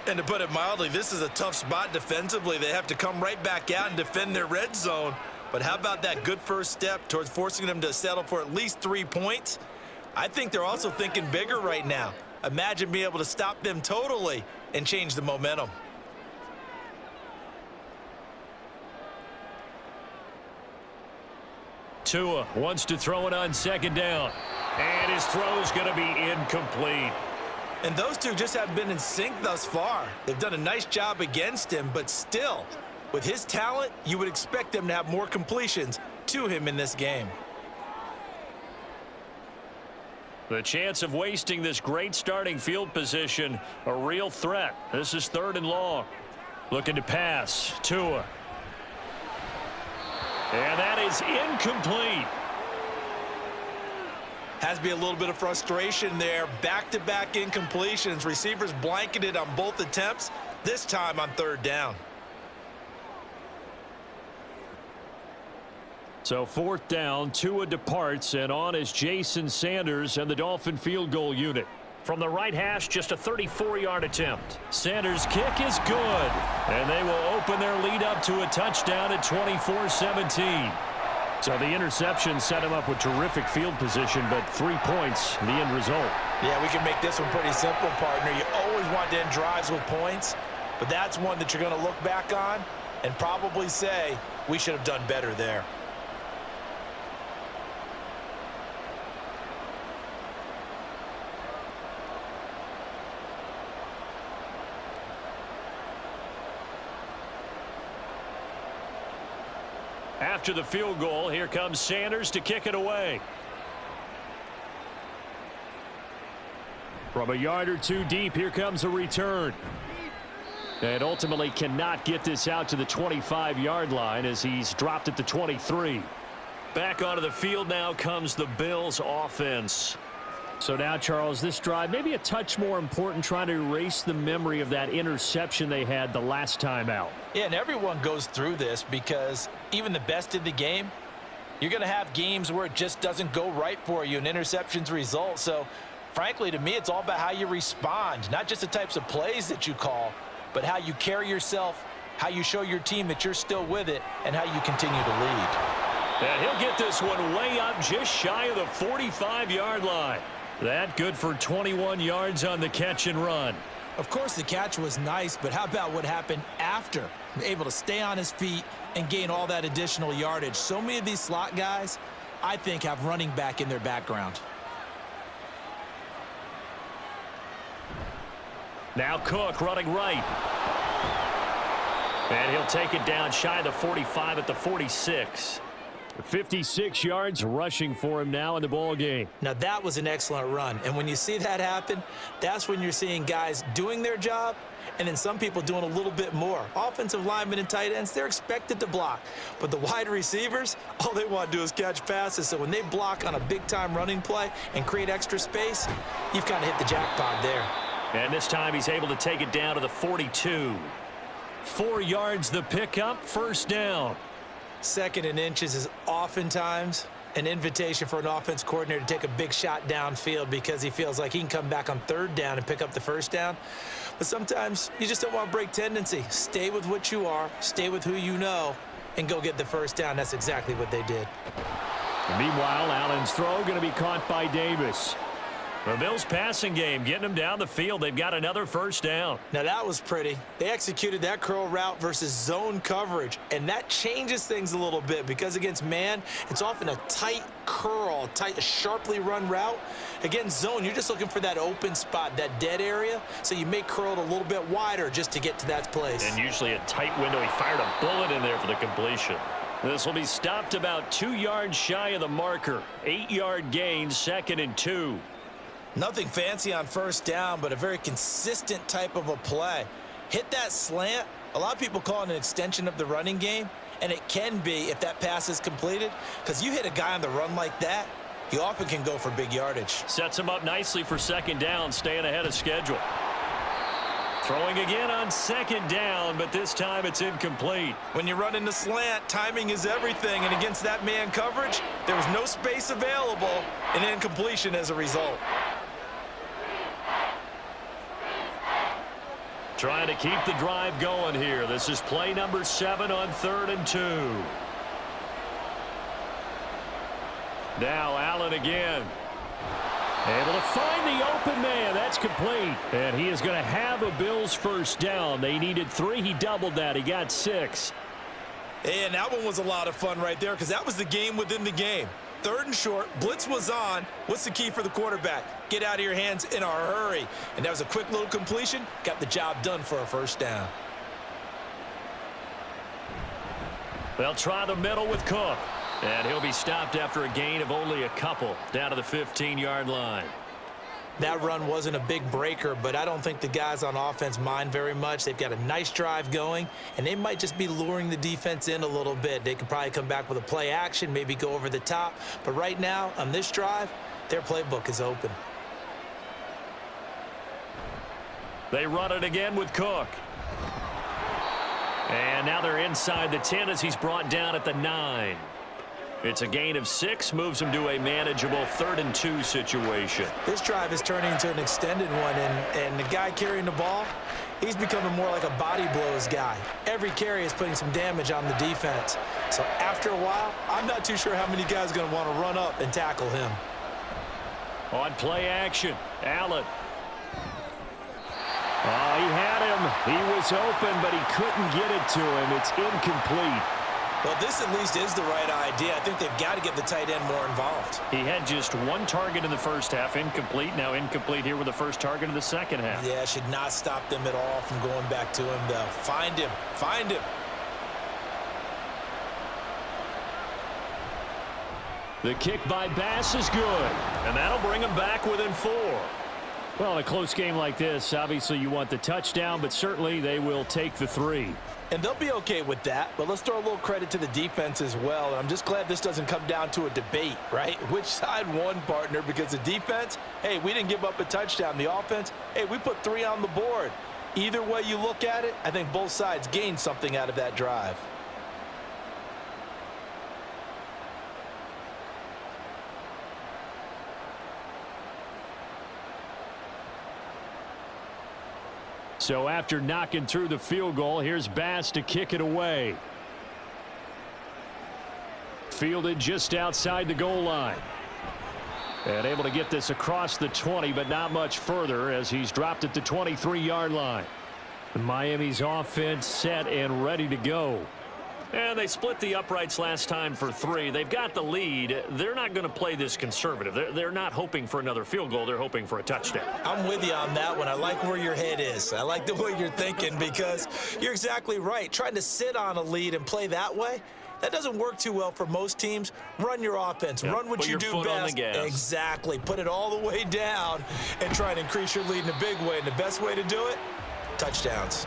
And to put it mildly, this is a tough spot defensively. They have to come right back out and defend their red zone. But how about that good first step towards forcing them to settle for at least 3 points? I think they're also thinking bigger right now. Imagine being able to stop them totally and change the momentum. Tua wants to throw it on second down. And his throw's going to be incomplete. And those two just haven't been in sync thus far. They've done a nice job against him, but still, with his talent, you would expect them to have more completions to him in this game. The chance of wasting this great starting field position, a real threat. This is 3rd and long. Looking to pass. Tua. And that is incomplete. Has to be a little bit of frustration there. Back-to-back incompletions. Receivers blanketed on both attempts, this time on 3rd down. So 4th down, Tua departs, and on is Jason Sanders and the Dolphin field goal unit. From the right hash, just a 34-yard attempt. Sanders' kick is good. And they will open their lead up to a touchdown at 24-17. So the interception set him up with terrific field position, but 3 points, the end result. Yeah, we can make this one pretty simple, partner. You always want to end drives with points, but that's one that you're going to look back on and probably say, we should have done better there. After the field goal, here comes Sanders to kick it away. From a yard or two deep, here comes a return. And ultimately cannot get this out to the 25-yard line as he's dropped at the 23. Back onto the field now comes the Bills offense. So now, Charles, this drive maybe a touch more important, trying to erase the memory of that interception they had the last time out. Yeah, and everyone goes through this because even the best in the game, you're going to have games where it just doesn't go right for you and interceptions result. So, frankly, to me, it's all about how you respond, not just the types of plays that you call, but how you carry yourself, how you show your team that you're still with it, and how you continue to lead. And he'll get this one way up just shy of the 45-yard line. That good for 21 yards on the catch and run. Of course, the catch was nice, but how about what happened after? Able to stay on his feet and gain all that additional yardage. So many of these slot guys, I think, have running back in their background. Now Cook running right. And he'll take it down shy of the 45 at the 46. 56 yards rushing for him now in the ball game. Now, that was an excellent run. And when you see that happen, that's when you're seeing guys doing their job and then some people doing a little bit more. Offensive linemen and tight ends, they're expected to block. But the wide receivers, all they want to do is catch passes. So when they block on a big-time running play and create extra space, you've kind of hit the jackpot there. And this time he's able to take it down to the 42. 4 yards the pickup, first down. 2nd and inches is oftentimes an invitation for an offense coordinator to take a big shot downfield because he feels like he can come back on 3rd down and pick up the 1st down. But sometimes you just don't want to break tendency. Stay with what you are, stay with who you know, and go get the 1st down. That's exactly what they did. Meanwhile, Allen's throw going to be caught by Davis. The Bills passing game getting them down the field. They've got another 1st down. Now that was pretty. They executed that curl route versus zone coverage, and that changes things a little bit because against man, it's often a tight curl, tight, sharply run route. Against zone, you're just looking for that open spot, that dead area, so you may curl it a little bit wider just to get to that place. And usually a tight window. He fired a bullet in there for the completion. This will be stopped about 2 yards shy of the marker. 8-yard gain, 2nd and 2. Nothing fancy on 1st down, but a very consistent type of a play. Hit that slant. A lot of people call it an extension of the running game, and it can be if that pass is completed, because you hit a guy on the run like that, you often can go for big yardage. Sets him up nicely for 2nd down, staying ahead of schedule. Throwing again on 2nd down, but this time it's incomplete. When you run in the slant, timing is everything, and against that man coverage, there was no space available, and incompletion as a result. Trying to keep the drive going here. This is play number 7 on 3rd and 2. Now Allen again. Able to find the open man. That's complete. And he is going to have a Bills 1st down. They needed 3. He doubled that. He got 6. And that one was a lot of fun right there because that was the game within the game. 3rd and short, blitz was on. What's the key for the quarterback? Get out of your hands in a hurry. And that was a quick little completion. Got the job done for a 1st down. They'll try the middle with Cook. And he'll be stopped after a gain of only a couple down to the 15-yard line. That run wasn't a big breaker, but I don't think the guys on offense mind very much. They've got a nice drive going, and they might just be luring the defense in a little bit. They could probably come back with a play action, maybe go over the top. But right now, on this drive, their playbook is open. They run it again with Cook. And now they're inside the 10 as he's brought down at the 9. It's a gain of 6, moves him to a manageable 3rd and 2 situation. This drive is turning into an extended one, and the guy carrying the ball, he's becoming more like a body blows guy. Every carry is putting some damage on the defense. So after a while, I'm not too sure how many guys are going to want to run up and tackle him. On play action, Allen. He had him. He was open, but he couldn't get it to him. It's incomplete. Well, this at least is the right idea. I think they've got to get the tight end more involved. He had just 1 target in the 1st half, incomplete. Now incomplete here with the 1st target in the 2nd half. Yeah, should not stop them at all from going back to him, though. Find him. Find him. The kick by Bass is good. And that'll bring him back within 4. Well, in a close game like this, obviously you want the touchdown, but certainly they will take the 3. And they'll be okay with that, but let's throw a little credit to the defense as well. And I'm just glad this doesn't come down to a debate, right? Which side won, partner? Because the defense, hey, we didn't give up a touchdown. The offense, hey, we put 3 on the board. Either way you look at it, I think both sides gained something out of that drive. So after knocking through the field goal, here's Bass to kick it away. Fielded just outside the goal line. And able to get this across the 20, but not much further as he's dropped at the 23-yard line. Miami's offense set and ready to go. And they split the uprights last time for 3. They've got the lead. They're not going to play this conservative. They're not hoping for another field goal. They're hoping for a touchdown. I'm with you on that one. I like where your head is. I like the way you're thinking because you're exactly right. Trying to sit on a lead and play that way, That doesn't work too well for most teams. Run your offense. Yep, Run what put you your do foot on best. the gas. Exactly. Put it all the way down and try and increase your lead in a big way. And the best way to do it, touchdowns.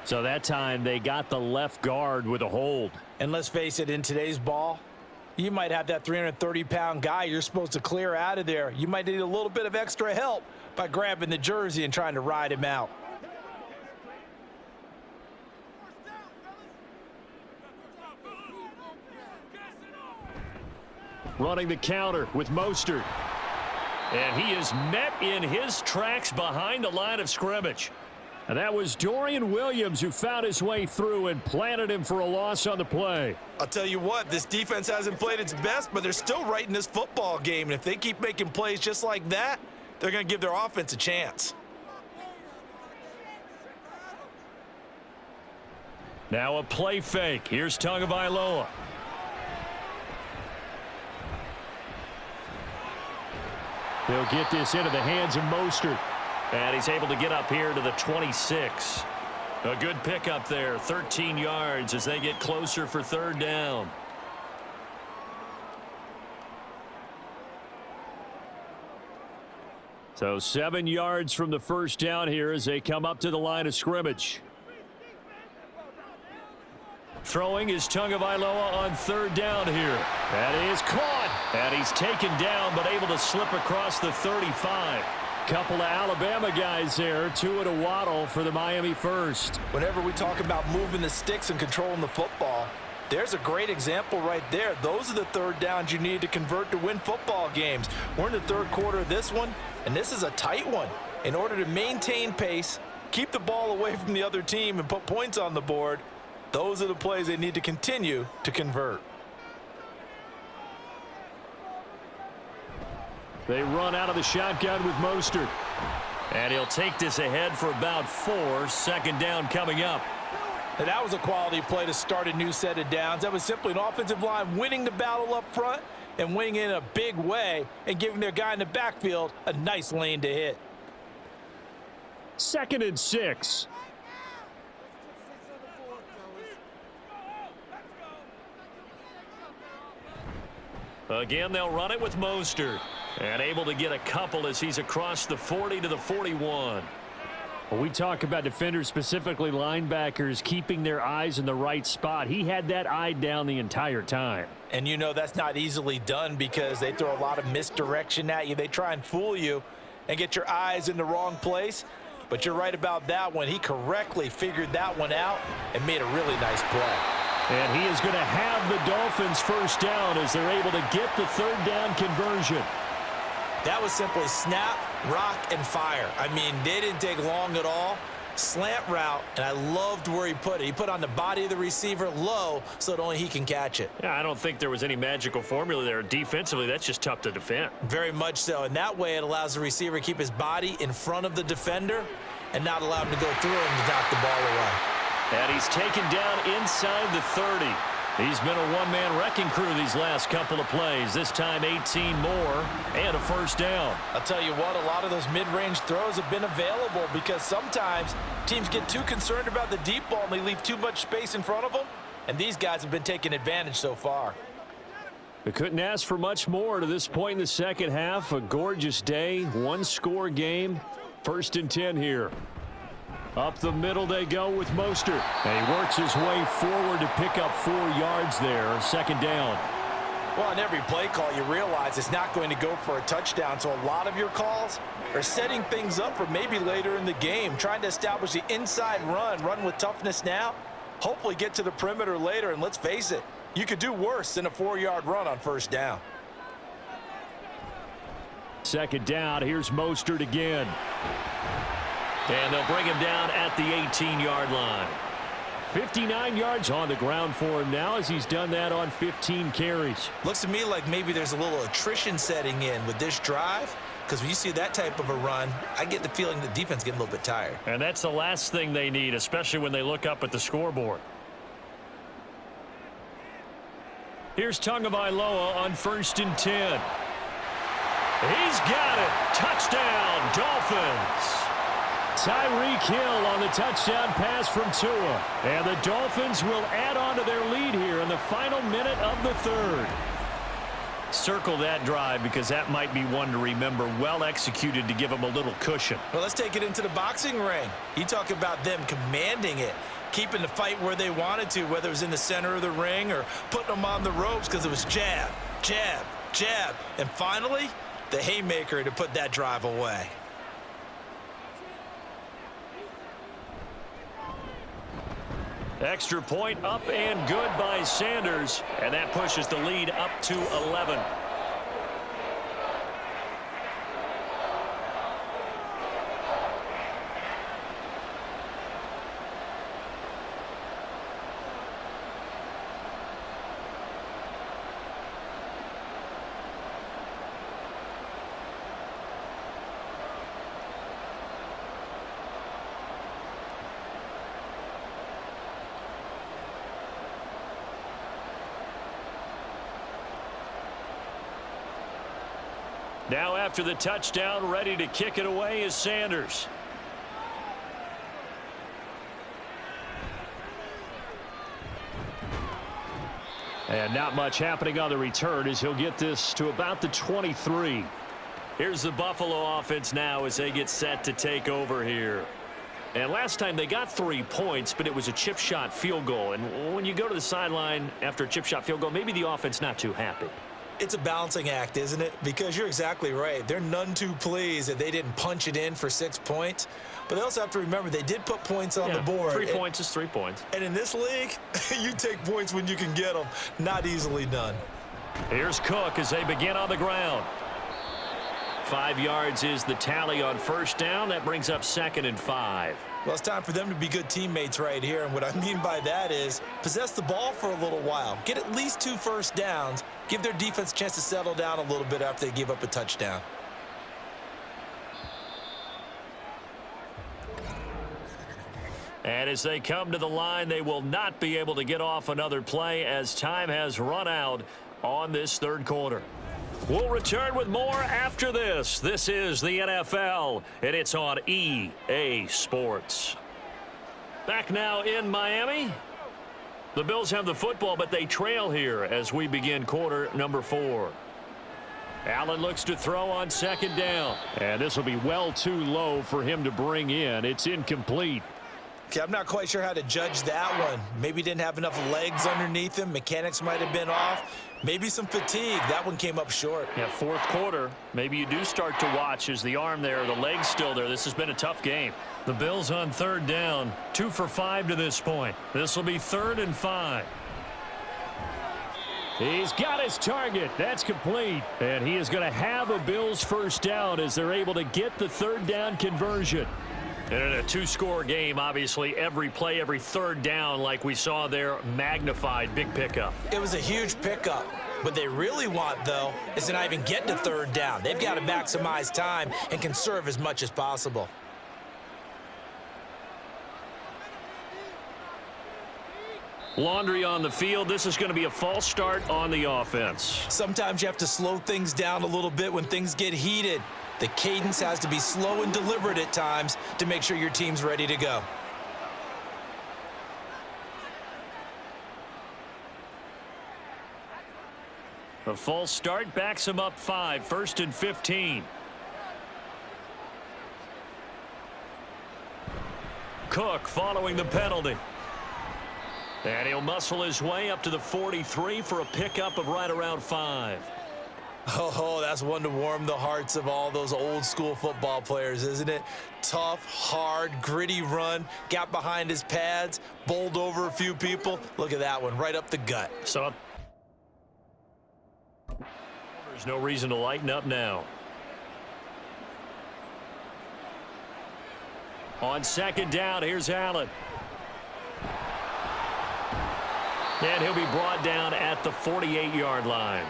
So that time they got the left guard with a hold. And let's face it, in today's ball, you might have that 330-pound guy you're supposed to clear out of there. You might need a little bit of extra help by grabbing the jersey and trying to ride him out. Running the counter with Mostert. And he is met in his tracks behind the line of scrimmage. And that was Dorian Williams who found his way through and planted him for a loss on the play. I'll tell you what, this defense hasn't played its best, but they're still right in this football game. And if they keep making plays just like that, they're going to give their offense a chance. Now a play fake. Here's Tagovailoa. They'll get this into the hands of Mostert. And he's able to get up here to the 26. A good pickup there, 13 yards as they get closer for third down. So 7 yards from the first down here as they come up to the line of scrimmage. Throwing is Tagovailoa on third down here. That is caught. And he's taken down but able to slip across the 35. Couple of Alabama guys there, two at a waddle for the Miami first. Whenever we talk about moving the sticks and controlling the football, there's a great example right there. Those are the third downs you need to convert to win football games. We're in the third quarter of this one, and this is a tight one. In order to maintain pace, keep the ball away from the other team, and put points on the board, those are the plays they need to continue to convert. They run out of the shotgun with Mostert. And he'll take this ahead for about 4. Second down coming up. And that was a quality play to start a new set of downs. That was simply an offensive line winning the battle up front and winning in a big way and giving their guy in the backfield a nice lane to hit. 2nd and 6. Again, they'll run it with Mostert. And able to get a couple as he's across the 40 to the 41. When we talk about defenders, specifically linebackers, keeping their eyes in the right spot, he had that eye down the entire time. And you know that's not easily done because they throw a lot of misdirection at you. They try and fool you and get your eyes in the wrong place. But you're right about that one. He correctly figured that one out and made a really nice play. And he is going to have the Dolphins first down as they're able to get the third down conversion. That was simply snap, rock, and fire. I mean, they didn't take long at all. Slant route, and I loved where he put it. He put on the body of the receiver low so that only he can catch it. Yeah, I don't think there was any magical formula there. Defensively, that's just tough to defend. Very much so. And that way it allows the receiver to keep his body in front of the defender and not allow him to go through him to knock the ball away. And he's taken down inside the 30. He's been a one-man wrecking crew these last couple of plays. This time 18 more and a first down. I'll tell you what, a lot of those mid-range throws have been available because sometimes teams get too concerned about the deep ball and they leave too much space in front of them. And these guys have been taking advantage so far. They couldn't ask for much more to this point in the second half. A gorgeous day, one-score game. 1st and 10 here. Up the middle they go with Mostert. And he works his way forward to pick up 4 yards there. Second down. Well, on every play call, you realize it's not going to go for a touchdown. So a lot of your calls are setting things up for maybe later in the game, trying to establish the inside run with toughness now, hopefully get to the perimeter later. And let's face it, you could do worse than a 4-yard run on first down. Second down. Here's Mostert again. And they'll bring him down at the 18-yard line. 59 yards on the ground for him now as he's done that on 15 carries. Looks to me like maybe there's a little attrition setting in with this drive, because when you see that type of a run, I get the feeling the defense getting a little bit tired. And that's the last thing they need, especially when they look up at the scoreboard. Here's Tagovailoa on 1st and 10. He's got it. Touchdown, Dolphins. Tyreek Hill on the touchdown pass from Tua. And the Dolphins will add on to their lead here in the final minute of the third. Circle that drive because that might be one to remember. Well executed to give them a little cushion. Well, let's take it into the boxing ring. You talk about them commanding it, keeping the fight where they wanted to, whether it was in the center of the ring or putting them on the ropes because it was jab, jab, jab. And finally, the haymaker to put that drive away. Extra point up and good by Sanders. And that pushes the lead up to 11. Now after the touchdown, ready to kick it away is Sanders. And not much happening on the return as he'll get this to about the 23. Here's the Buffalo offense now as they get set to take over here. And last time they got 3 points, but it was a chip shot field goal. And when you go to the sideline after a chip shot field goal, maybe the offense not too happy. It's a balancing act, isn't it? Because you're exactly right. They're none too pleased that they didn't punch it in for 6 points. But they also have to remember they did put points on the board. 3 points is 3 points. And in this league, you take points when you can get them. Not easily done. Here's Cook as they begin on the ground. 5 yards is the tally on first down. That brings up 2nd and 5. Well, it's time for them to be good teammates right here. And what I mean by that is possess the ball for a little while. Get at least 2 first downs. Give their defense a chance to settle down a little bit after they give up a touchdown. And as they come to the line, they will not be able to get off another play as time has run out on this third quarter. We'll return with more after this. This is the NFL, and it's on EA Sports. Back now in Miami. The Bills have the football, but they trail here as we begin quarter number 4. Allen looks to throw on 2nd down. And this will be well too low for him to bring in. It's incomplete. Okay, I'm not quite sure how to judge that one. Maybe didn't have enough legs underneath him. Mechanics might have been off. Maybe some fatigue. That one came up short. Yeah, fourth quarter. Maybe you do start to watch as the arm there, the leg's still there. This has been a tough game. The Bills on 3rd down. 2 for 5 to this point. This will be 3rd and 5. He's got his target. That's complete. And he is going to have a Bills first down as they're able to get the 3rd down conversion. And in a 2-score game, obviously, every play, every 3rd down, like we saw there, magnified, big pickup. It was a huge pickup. What they really want, though, is to not even get to 3rd down. They've got to maximize time and conserve as much as possible. Laundry on the field. This is going to be a false start on the offense. Sometimes you have to slow things down a little bit when things get heated. The cadence has to be slow and deliberate at times to make sure your team's ready to go. A false start backs him up 5. 1st and 15. Cook following the penalty. And he'll muscle his way up to the 43 for a pickup of right around 5. Oh, that's one to warm the hearts of all those old school football players, isn't it? Tough, hard, gritty run, got behind his pads, bowled over a few people. Look at that one, right up the gut. So there's no reason to lighten up now. On 2nd down, here's Allen. And he'll be brought down at the 48-yard line.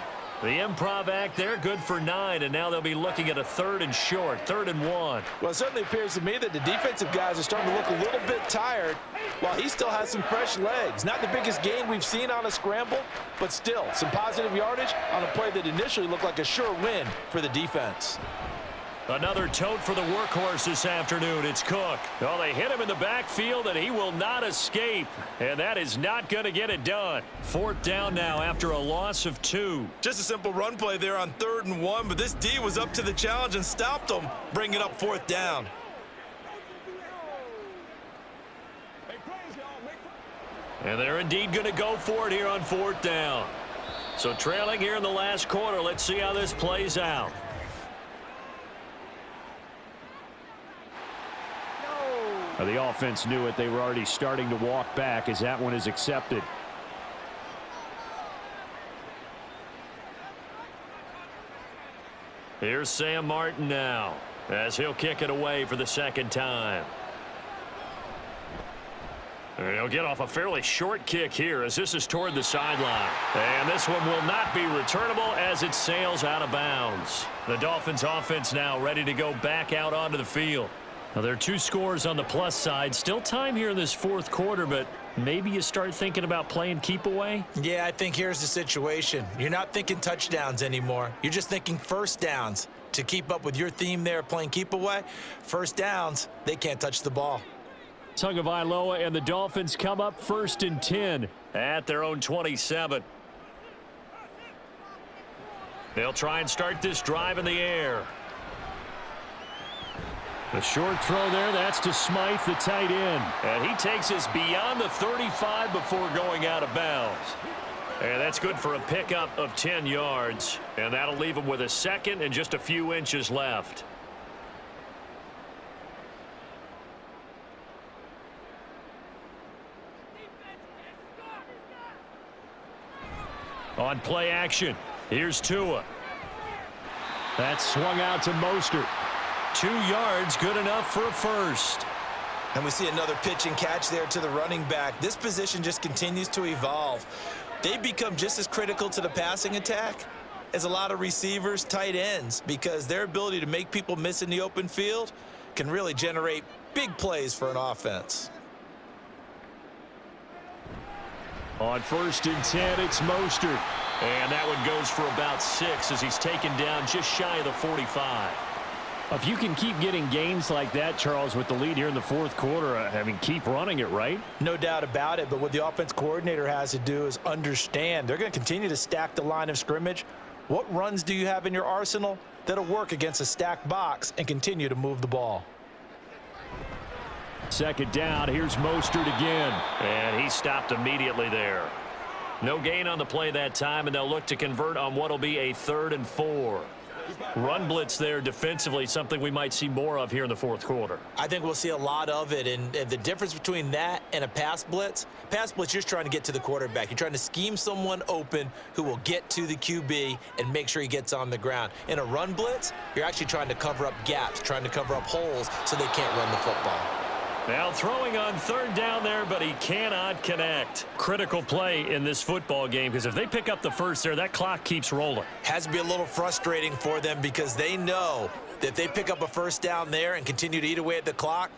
The improv act there, good for 9, and now they'll be looking at a 3rd and short, 3rd and 1. Well, it certainly appears to me that the defensive guys are starting to look a little bit tired while he still has some fresh legs. Not the biggest gain we've seen on a scramble, but still some positive yardage on a play that initially looked like a sure win for the defense. Another tote for the workhorse this afternoon. It's Cook. Oh, they hit him in the backfield, and he will not escape. And that is not going to get it done. 4th down now after a loss of 2. Just a simple run play there on 3rd and 1, but this D was up to the challenge and stopped them, bringing up 4th down. And they're indeed going to go for it here on 4th down. So trailing here in the last quarter. Let's see how this plays out. The offense knew it. They were already starting to walk back as that one is accepted. Here's Sam Martin now as he'll kick it away for the 2nd time. And he'll get off a fairly short kick here as this is toward the sideline. And this one will not be returnable as it sails out of bounds. The Dolphins offense now ready to go back out onto the field. Now, there are 2 scores on the plus side. Still time here in this 4th quarter, but maybe you start thinking about playing keep away? Yeah, I think here's the situation. You're not thinking touchdowns anymore. You're just thinking first downs. To keep up with your theme there, playing keep away, first downs, they can't touch the ball. Tagovailoa and the Dolphins come up 1st and 10 at their own 27. They'll try and start this drive in the air. A short throw there. That's to Smythe, the tight end. And he takes us beyond the 35 before going out of bounds. And that's good for a pickup of 10 yards. And that'll leave him with a 2nd and just a few inches left. On play action, here's Tua. That's swung out to Mostert. 2 yards, good enough for a 1st. And we see another pitch and catch there to the running back. This position just continues to evolve. They become just as critical to the passing attack as a lot of receivers, tight ends, because their ability to make people miss in the open field can really generate big plays for an offense. On 1st and 10, it's Mostert. And that one goes for about 6 as he's taken down just shy of the 45. If you can keep getting gains like that, Charles, with the lead here in the 4th quarter, I mean, keep running it, right? No doubt about it, but what the offense coordinator has to do is understand they're going to continue to stack the line of scrimmage. What runs do you have in your arsenal that'll work against a stacked box and continue to move the ball? 2nd down, here's Mostert again. And he stopped immediately there. No gain on the play that time, and they'll look to convert on what will be a 3rd and 4. Run blitz there defensively, something we might see more of here in the 4th quarter. I think we'll see a lot of it, and the difference between that and a pass blitz, you're just trying to get to the quarterback. You're trying to scheme someone open who will get to the QB and make sure he gets on the ground. In a run blitz, you're actually trying to cover up gaps, trying to cover up holes so they can't run the football. Now throwing on 3rd down there, but he cannot connect. Critical play in this football game, because if they pick up the 1st there, that clock keeps rolling. Has to be a little frustrating for them because they know that if they pick up a 1st down there and continue to eat away at the clock,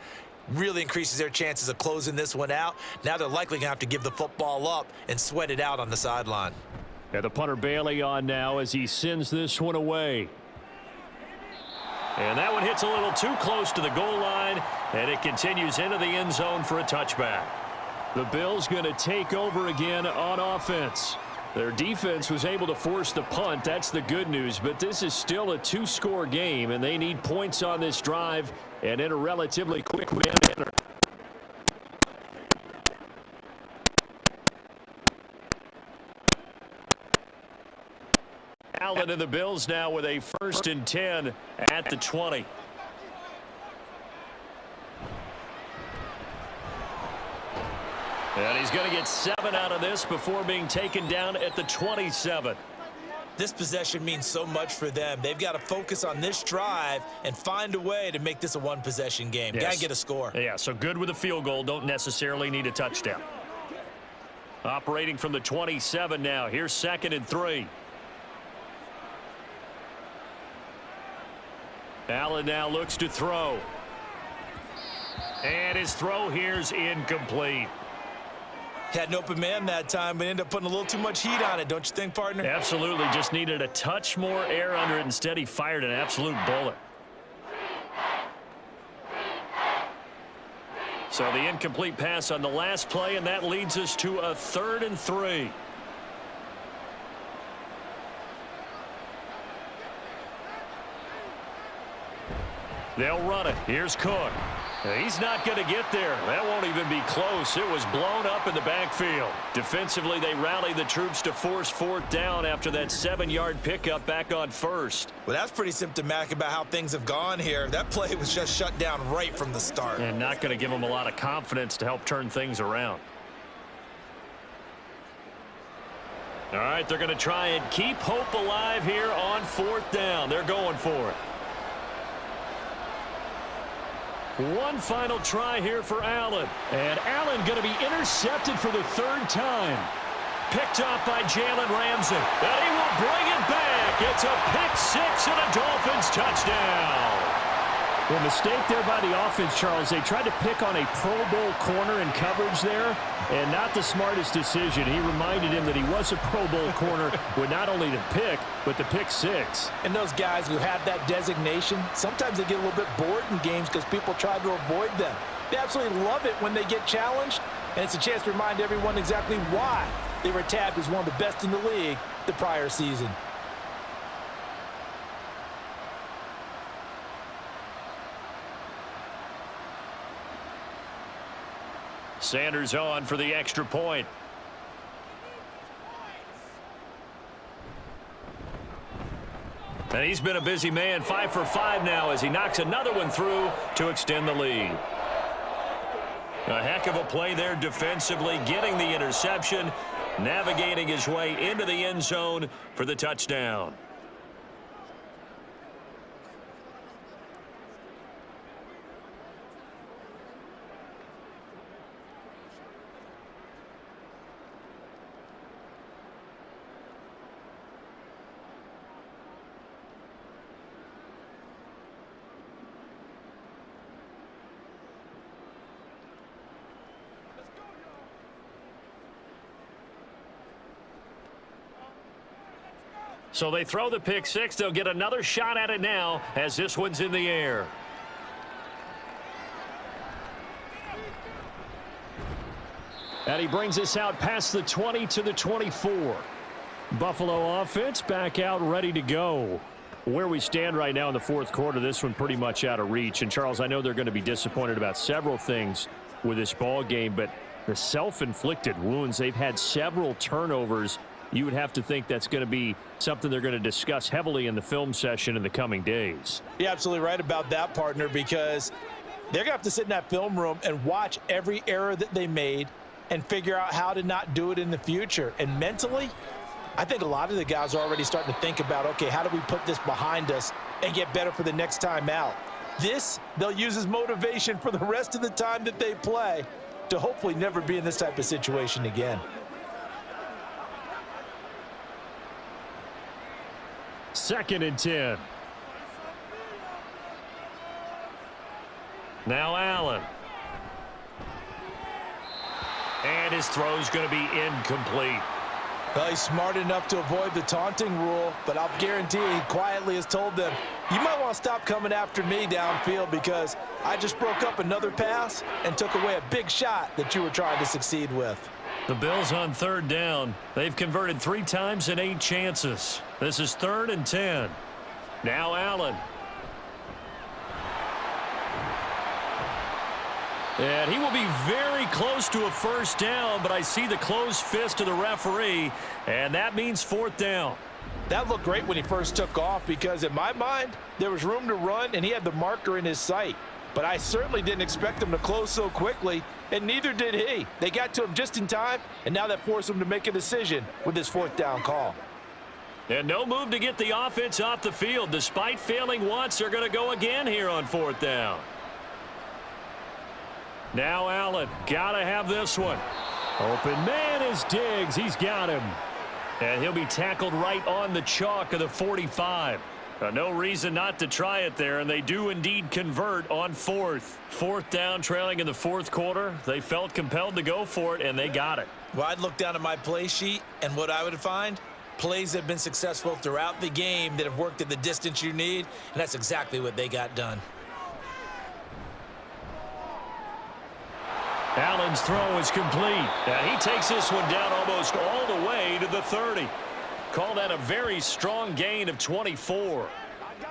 really increases their chances of closing this one out. Now they're likely going to have to give the football up and sweat it out on the sideline. And the punter Bailey on now as he sends this one away. And that one hits a little too close to the goal line, and it continues into the end zone for a touchback. The Bills going to take over again on offense. Their defense was able to force the punt. That's the good news, but this is still a 2-score game, and they need points on this drive and in a relatively quick manner. Allen and the Bills now with a 1st and 10 at the 20. And he's going to get 7 out of this before being taken down at the 27. This possession means so much for them. They've got to focus on this drive and find a way to make this a one-possession game. Yes. Got to get a score. Yeah, so good with a field goal. Don't necessarily need a touchdown. Operating from the 27 now. Here's 2nd and 3. Allen now looks to throw. And his throw here's incomplete. Had an open man that time, but ended up putting a little too much heat on it, don't you think, partner? Absolutely. Just needed a touch more air under it. Instead, he fired an absolute bullet. So the incomplete pass on the last play, and that leads us to a 3rd and 3. They'll run it. Here's Cook. He's not going to get there. That won't even be close. It was blown up in the backfield. Defensively, they rallied the troops to force 4th down after that 7-yard pickup back on 1st. Well, that's pretty symptomatic about how things have gone here. That play was just shut down right from the start. And not going to give them a lot of confidence to help turn things around. All right, they're going to try and keep hope alive here on 4th down. They're going for it. One final try here for Allen. And Allen going to be intercepted for the 3rd time. Picked off by Jalen Ramsey. And he will bring it back. It's a pick 6 and a Dolphins touchdown. Well, mistake there by the offense, Charles. They tried to pick on a Pro Bowl corner in coverage there, and not the smartest decision. He reminded him that he was a Pro Bowl corner with not only the pick, but the pick 6. And those guys who have that designation, sometimes they get a little bit bored in games because people try to avoid them. They absolutely love it when they get challenged, and it's a chance to remind everyone exactly why they were tabbed as one of the best in the league the prior season. Sanders on for the extra point. And he's been a busy man, 5 for 5 now as he knocks another one through to extend the lead. A heck of a play there defensively, getting the interception, navigating his way into the end zone for the touchdown. So they throw the pick 6. They'll get another shot at it now as this one's in the air. And he brings us out past the 20 to the 24. Buffalo offense back out ready to go. Where we stand right now in the 4th quarter, this one pretty much out of reach. And, Charles, I know they're going to be disappointed about several things with this ball game, but the self-inflicted wounds, they've had several turnovers. You would have to think that's going to be something they're going to discuss heavily in the film session in the coming days. You're absolutely right about that, partner, because they're going to have to sit in that film room and watch every error that they made and figure out how to not do it in the future. And mentally, I think a lot of the guys are already starting to think about, okay, how do we put this behind us and get better for the next time out? This, they'll use as motivation for the rest of the time that they play to hopefully never be in this type of situation again. 2nd and 10. Now Allen. And his throw's going to be incomplete. Well, he's smart enough to avoid the taunting rule, but I'll guarantee you he quietly has told them, you might want to stop coming after me downfield because I just broke up another pass and took away a big shot that you were trying to succeed with. The Bills on 3rd down. They've converted 3 times in 8 chances. This is 3rd and 10. Now Allen. And he will be very close to a 1st down, but I see the closed fist of the referee, and that means 4th down. That looked great when he first took off because in my mind, there was room to run and he had the marker in his sight. But I certainly didn't expect him to close so quickly, and neither did he. They got to him just in time, and now that forced him to make a decision with his 4th down call. And no move to get the offense off the field. Despite failing once, they're going to go again here on 4th down. Now Allen, got to have this one. Open man is Diggs. He's got him. And he'll be tackled right on the chalk of the 45. No reason not to try it there, and they do indeed convert on fourth. Fourth down, trailing in the fourth quarter. They felt compelled to go for it, and they got it. Well, I'd look down at my play sheet, and what I would find, plays that have been successful throughout the game that have worked at the distance you need, and that's exactly what they got done. Allen's throw is complete. Now he takes this one down almost all the way to the 30. Call that a very strong gain of 24.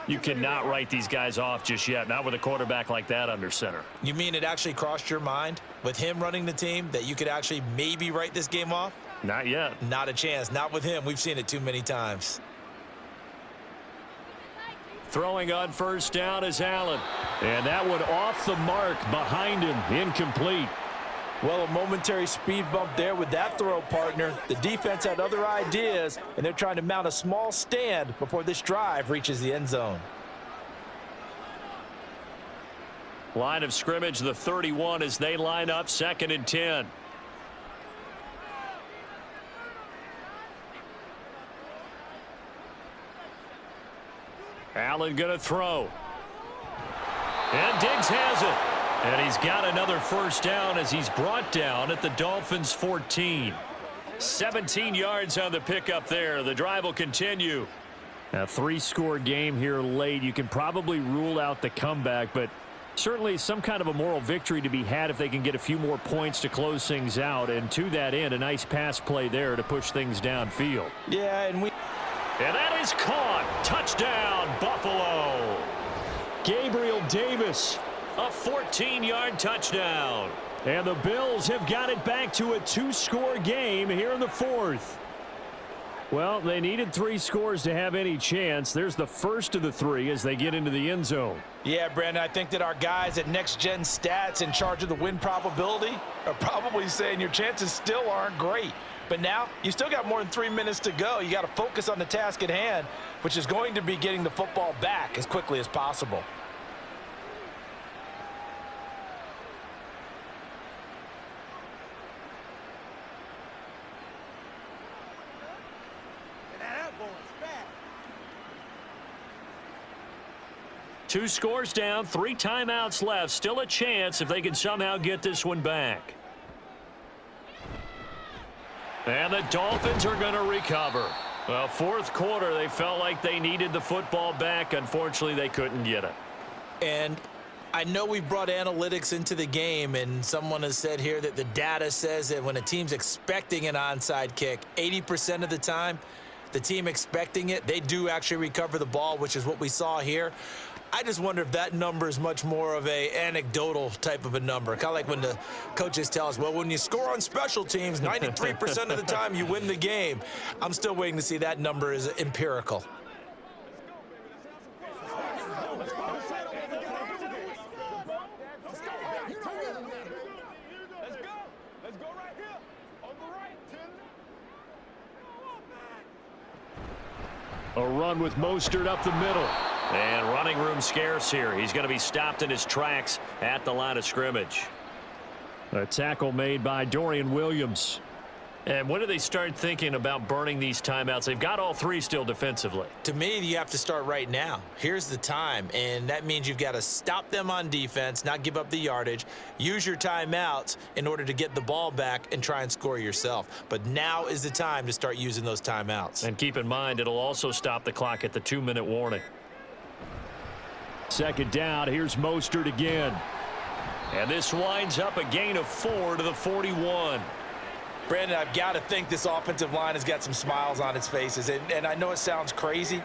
You cannot write these guys off just yet, not with a quarterback like that under center. You mean it actually crossed your mind with him running the team that you could actually maybe write this game off? Not yet. Not a chance. Not with him. We've seen it too many times. Throwing on first down is Allen. And that one off the mark behind him. Incomplete. Well, a momentary speed bump there with that throw, partner. The defense had other ideas, and they're trying to mount a small stand before this drive reaches the end zone. Line of scrimmage, the 31 as they line up, 2nd and 10. Allen going to throw. And Diggs has it. And he's got another first down as he's brought down at the Dolphins' 14. 17 yards on the pickup there. The drive will continue. A 3-score game here late. You can probably rule out the comeback, but certainly some kind of a moral victory to be had if they can get a few more points to close things out. And to that end, a nice pass play there to push things downfield. Yeah, and that is caught. Touchdown, Buffalo. Gabriel Davis. A 14-yard touchdown. And the Bills have got it back to a 2-score game here in the 4th. Well, they needed 3 scores to have any chance. There's the first of the 3 as they get into the end zone. yeah, Brandon, I think that our guys at Next Gen Stats in charge of the win probability are probably saying your chances still aren't great. But now you still got more than 3 minutes to go. You got to focus on the task at hand, which is going to be getting the football back as quickly as possible. Two scores down, 3 timeouts left. Still a chance if they can somehow get this one back. And the Dolphins are going to recover. Well, 4th quarter, they felt like they needed the football back. Unfortunately, they couldn't get it. And I know we've brought analytics into the game, and someone has said here that the data says that when a team's expecting an onside kick, 80% of the time, the team expecting it, they do actually recover the ball, which is what we saw here. I just wonder if that number is much more of a anecdotal type of a number. Kind of like when the coaches tell us, well, when you score on special teams, 93% of the time you win the game. I'm still waiting to see that number is empirical. A run with Mostert up the middle. And running room scarce here. He's going to be stopped in his tracks at the line of scrimmage. A tackle made by Dorian Williams. And when do they start thinking about burning these timeouts? They've got all 3 still defensively. To me, you have to start right now. Here's the time, and that means you've got to stop them on defense, not give up the yardage, use your timeouts in order to get the ball back and try and score yourself. But now is the time to start using those timeouts. And keep in mind, it'll also stop the clock at the 2-minute warning. 2nd down, here's Mostert again. And this winds up a gain of 4 to the 41. Brandon, I've got to think this offensive line has got some smiles on its faces. And I know it sounds crazy,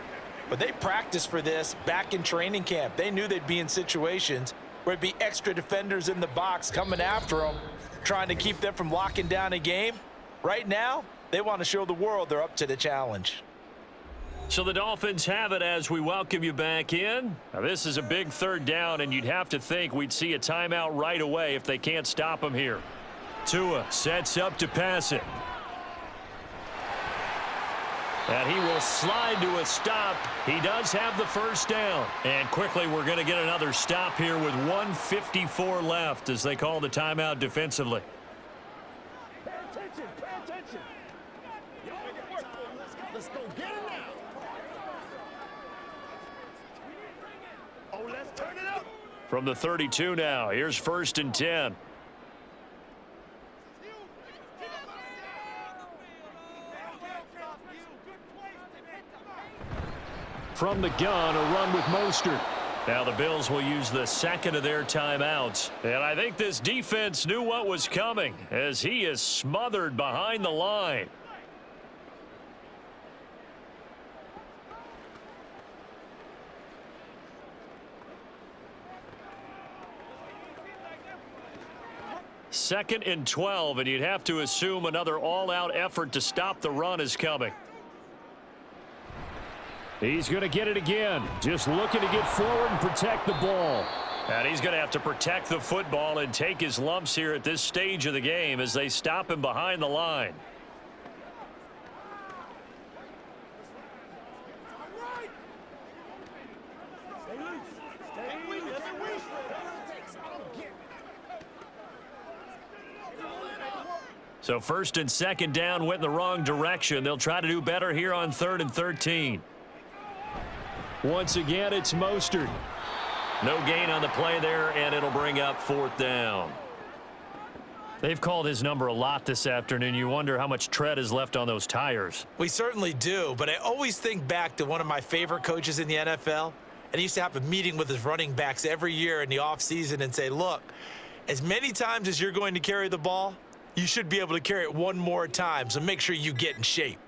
but they practiced for this back in training camp. They knew they'd be in situations where it'd be extra defenders in the box coming after them, trying to keep them from locking down a game. Right now, they want to show the world they're up to the challenge. So the Dolphins have it as we welcome you back in. Now, this is a big 3rd down, and you'd have to think we'd see a timeout right away if they can't stop them here. Tua sets up to pass it. And he will slide to a stop. He does have the first down. And quickly, we're going to get another stop here with 1:54 left as they call the timeout defensively. Pay attention, pay attention. Let's go get it now. Oh, let's turn it up. From the 32 now, here's 1st and 10. From the gun, a run with Mostert. Now the Bills will use the second of their timeouts. And I think this defense knew what was coming as he is smothered behind the line. Second and 12, and you'd have to assume another all-out effort to stop the run is coming. He's going to get it again. Just looking to get forward and protect the ball. And he's going to have to protect the football and take his lumps here at this stage of the game as they stop him behind the line. So 1st and 2nd down went in the wrong direction. They'll try to do better here on 3rd and 13. Once again, it's Mostert. No gain on the play there, and it'll bring up 4th down. They've called his number a lot this afternoon. You wonder how much tread is left on those tires. We certainly do, but I always think back to one of my favorite coaches in the NFL, and he used to have a meeting with his running backs every year in the offseason and say, look, as many times as you're going to carry the ball, you should be able to carry it one more time, so make sure you get in shape.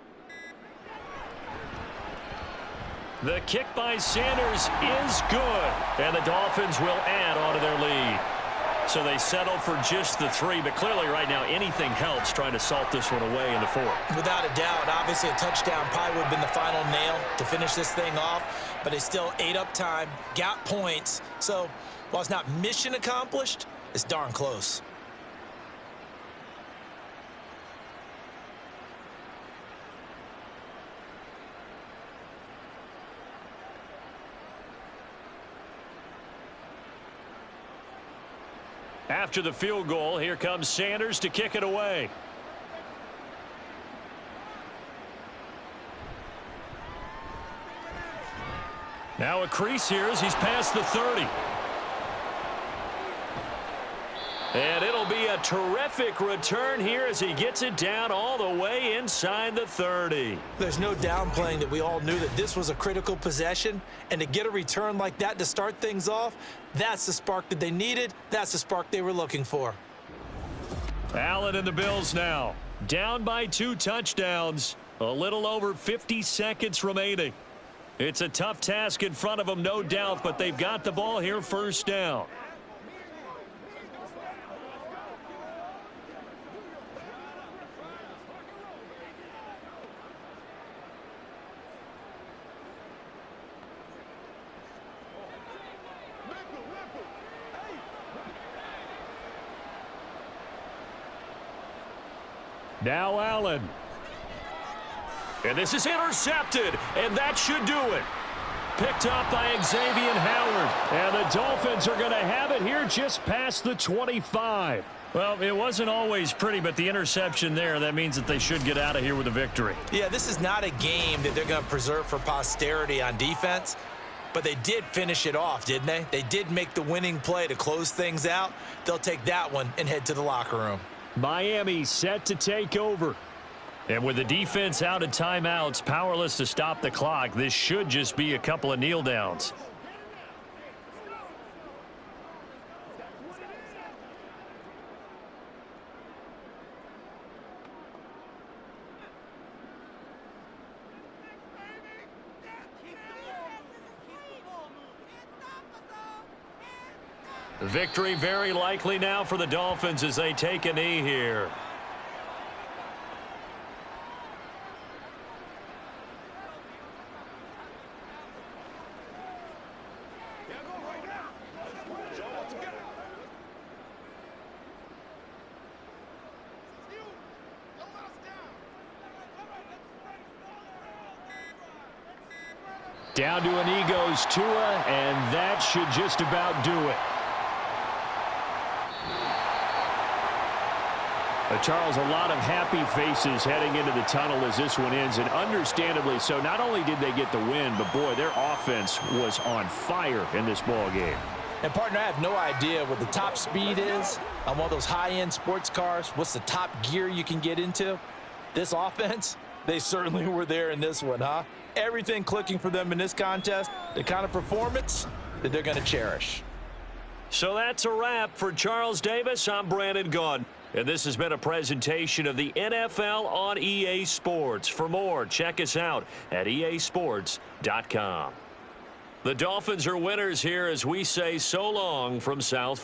The kick by Sanders is good, and the Dolphins will add on to their lead. So they settle for just the 3, but clearly right now anything helps trying to salt this one away in the 4th. Without a doubt, obviously a touchdown probably would have been the final nail to finish this thing off, but they still ate up time, got points. So while it's not mission accomplished, it's darn close. After the field goal, here comes Sanders to kick it away. Now a crease here as he's past the 30. And it'll be a terrific return here as he gets it down all the way inside the 30. There's no downplaying that we all knew that this was a critical possession, and to get a return like that to start things off, that's the spark that they needed. That's the spark they were looking for. Allen and the Bills now down by 2 touchdowns. A little over 50 seconds remaining. It's a tough task in front of them, no doubt, but they've got the ball here 1st down. Now Allen. And this is intercepted, and that should do it. Picked up by Xavier Howard. And the Dolphins are going to have it here just past the 25. Well, it wasn't always pretty, but the interception there, that means that they should get out of here with a victory. Yeah, this is not a game that they're going to preserve for posterity on defense, but they did finish it off, didn't they? They did make the winning play to close things out. They'll take that one and head to the locker room. Miami set to take over. And with the defense out of timeouts, powerless to stop the clock, this should just be a couple of kneel downs. Victory very likely now for the Dolphins as they take a knee here. Down to a knee goes Tua, and that should just about do it. Charles, a lot of happy faces heading into the tunnel as this one ends, and understandably so. Not only did they get the win, but boy, their offense was on fire in this ball game. And partner, I have no idea what the top speed is on one of those high-end sports cars. What's the top gear you can get into? This offense, they certainly were there in this one, huh? Everything clicking for them in this contest, the kind of performance that they're going to cherish. So that's a wrap for Charles Davis. I'm Brandon Gaudin, and this has been a presentation of the NFL on EA Sports. For more, check us out at easports.com. The Dolphins are winners here as we say so long from South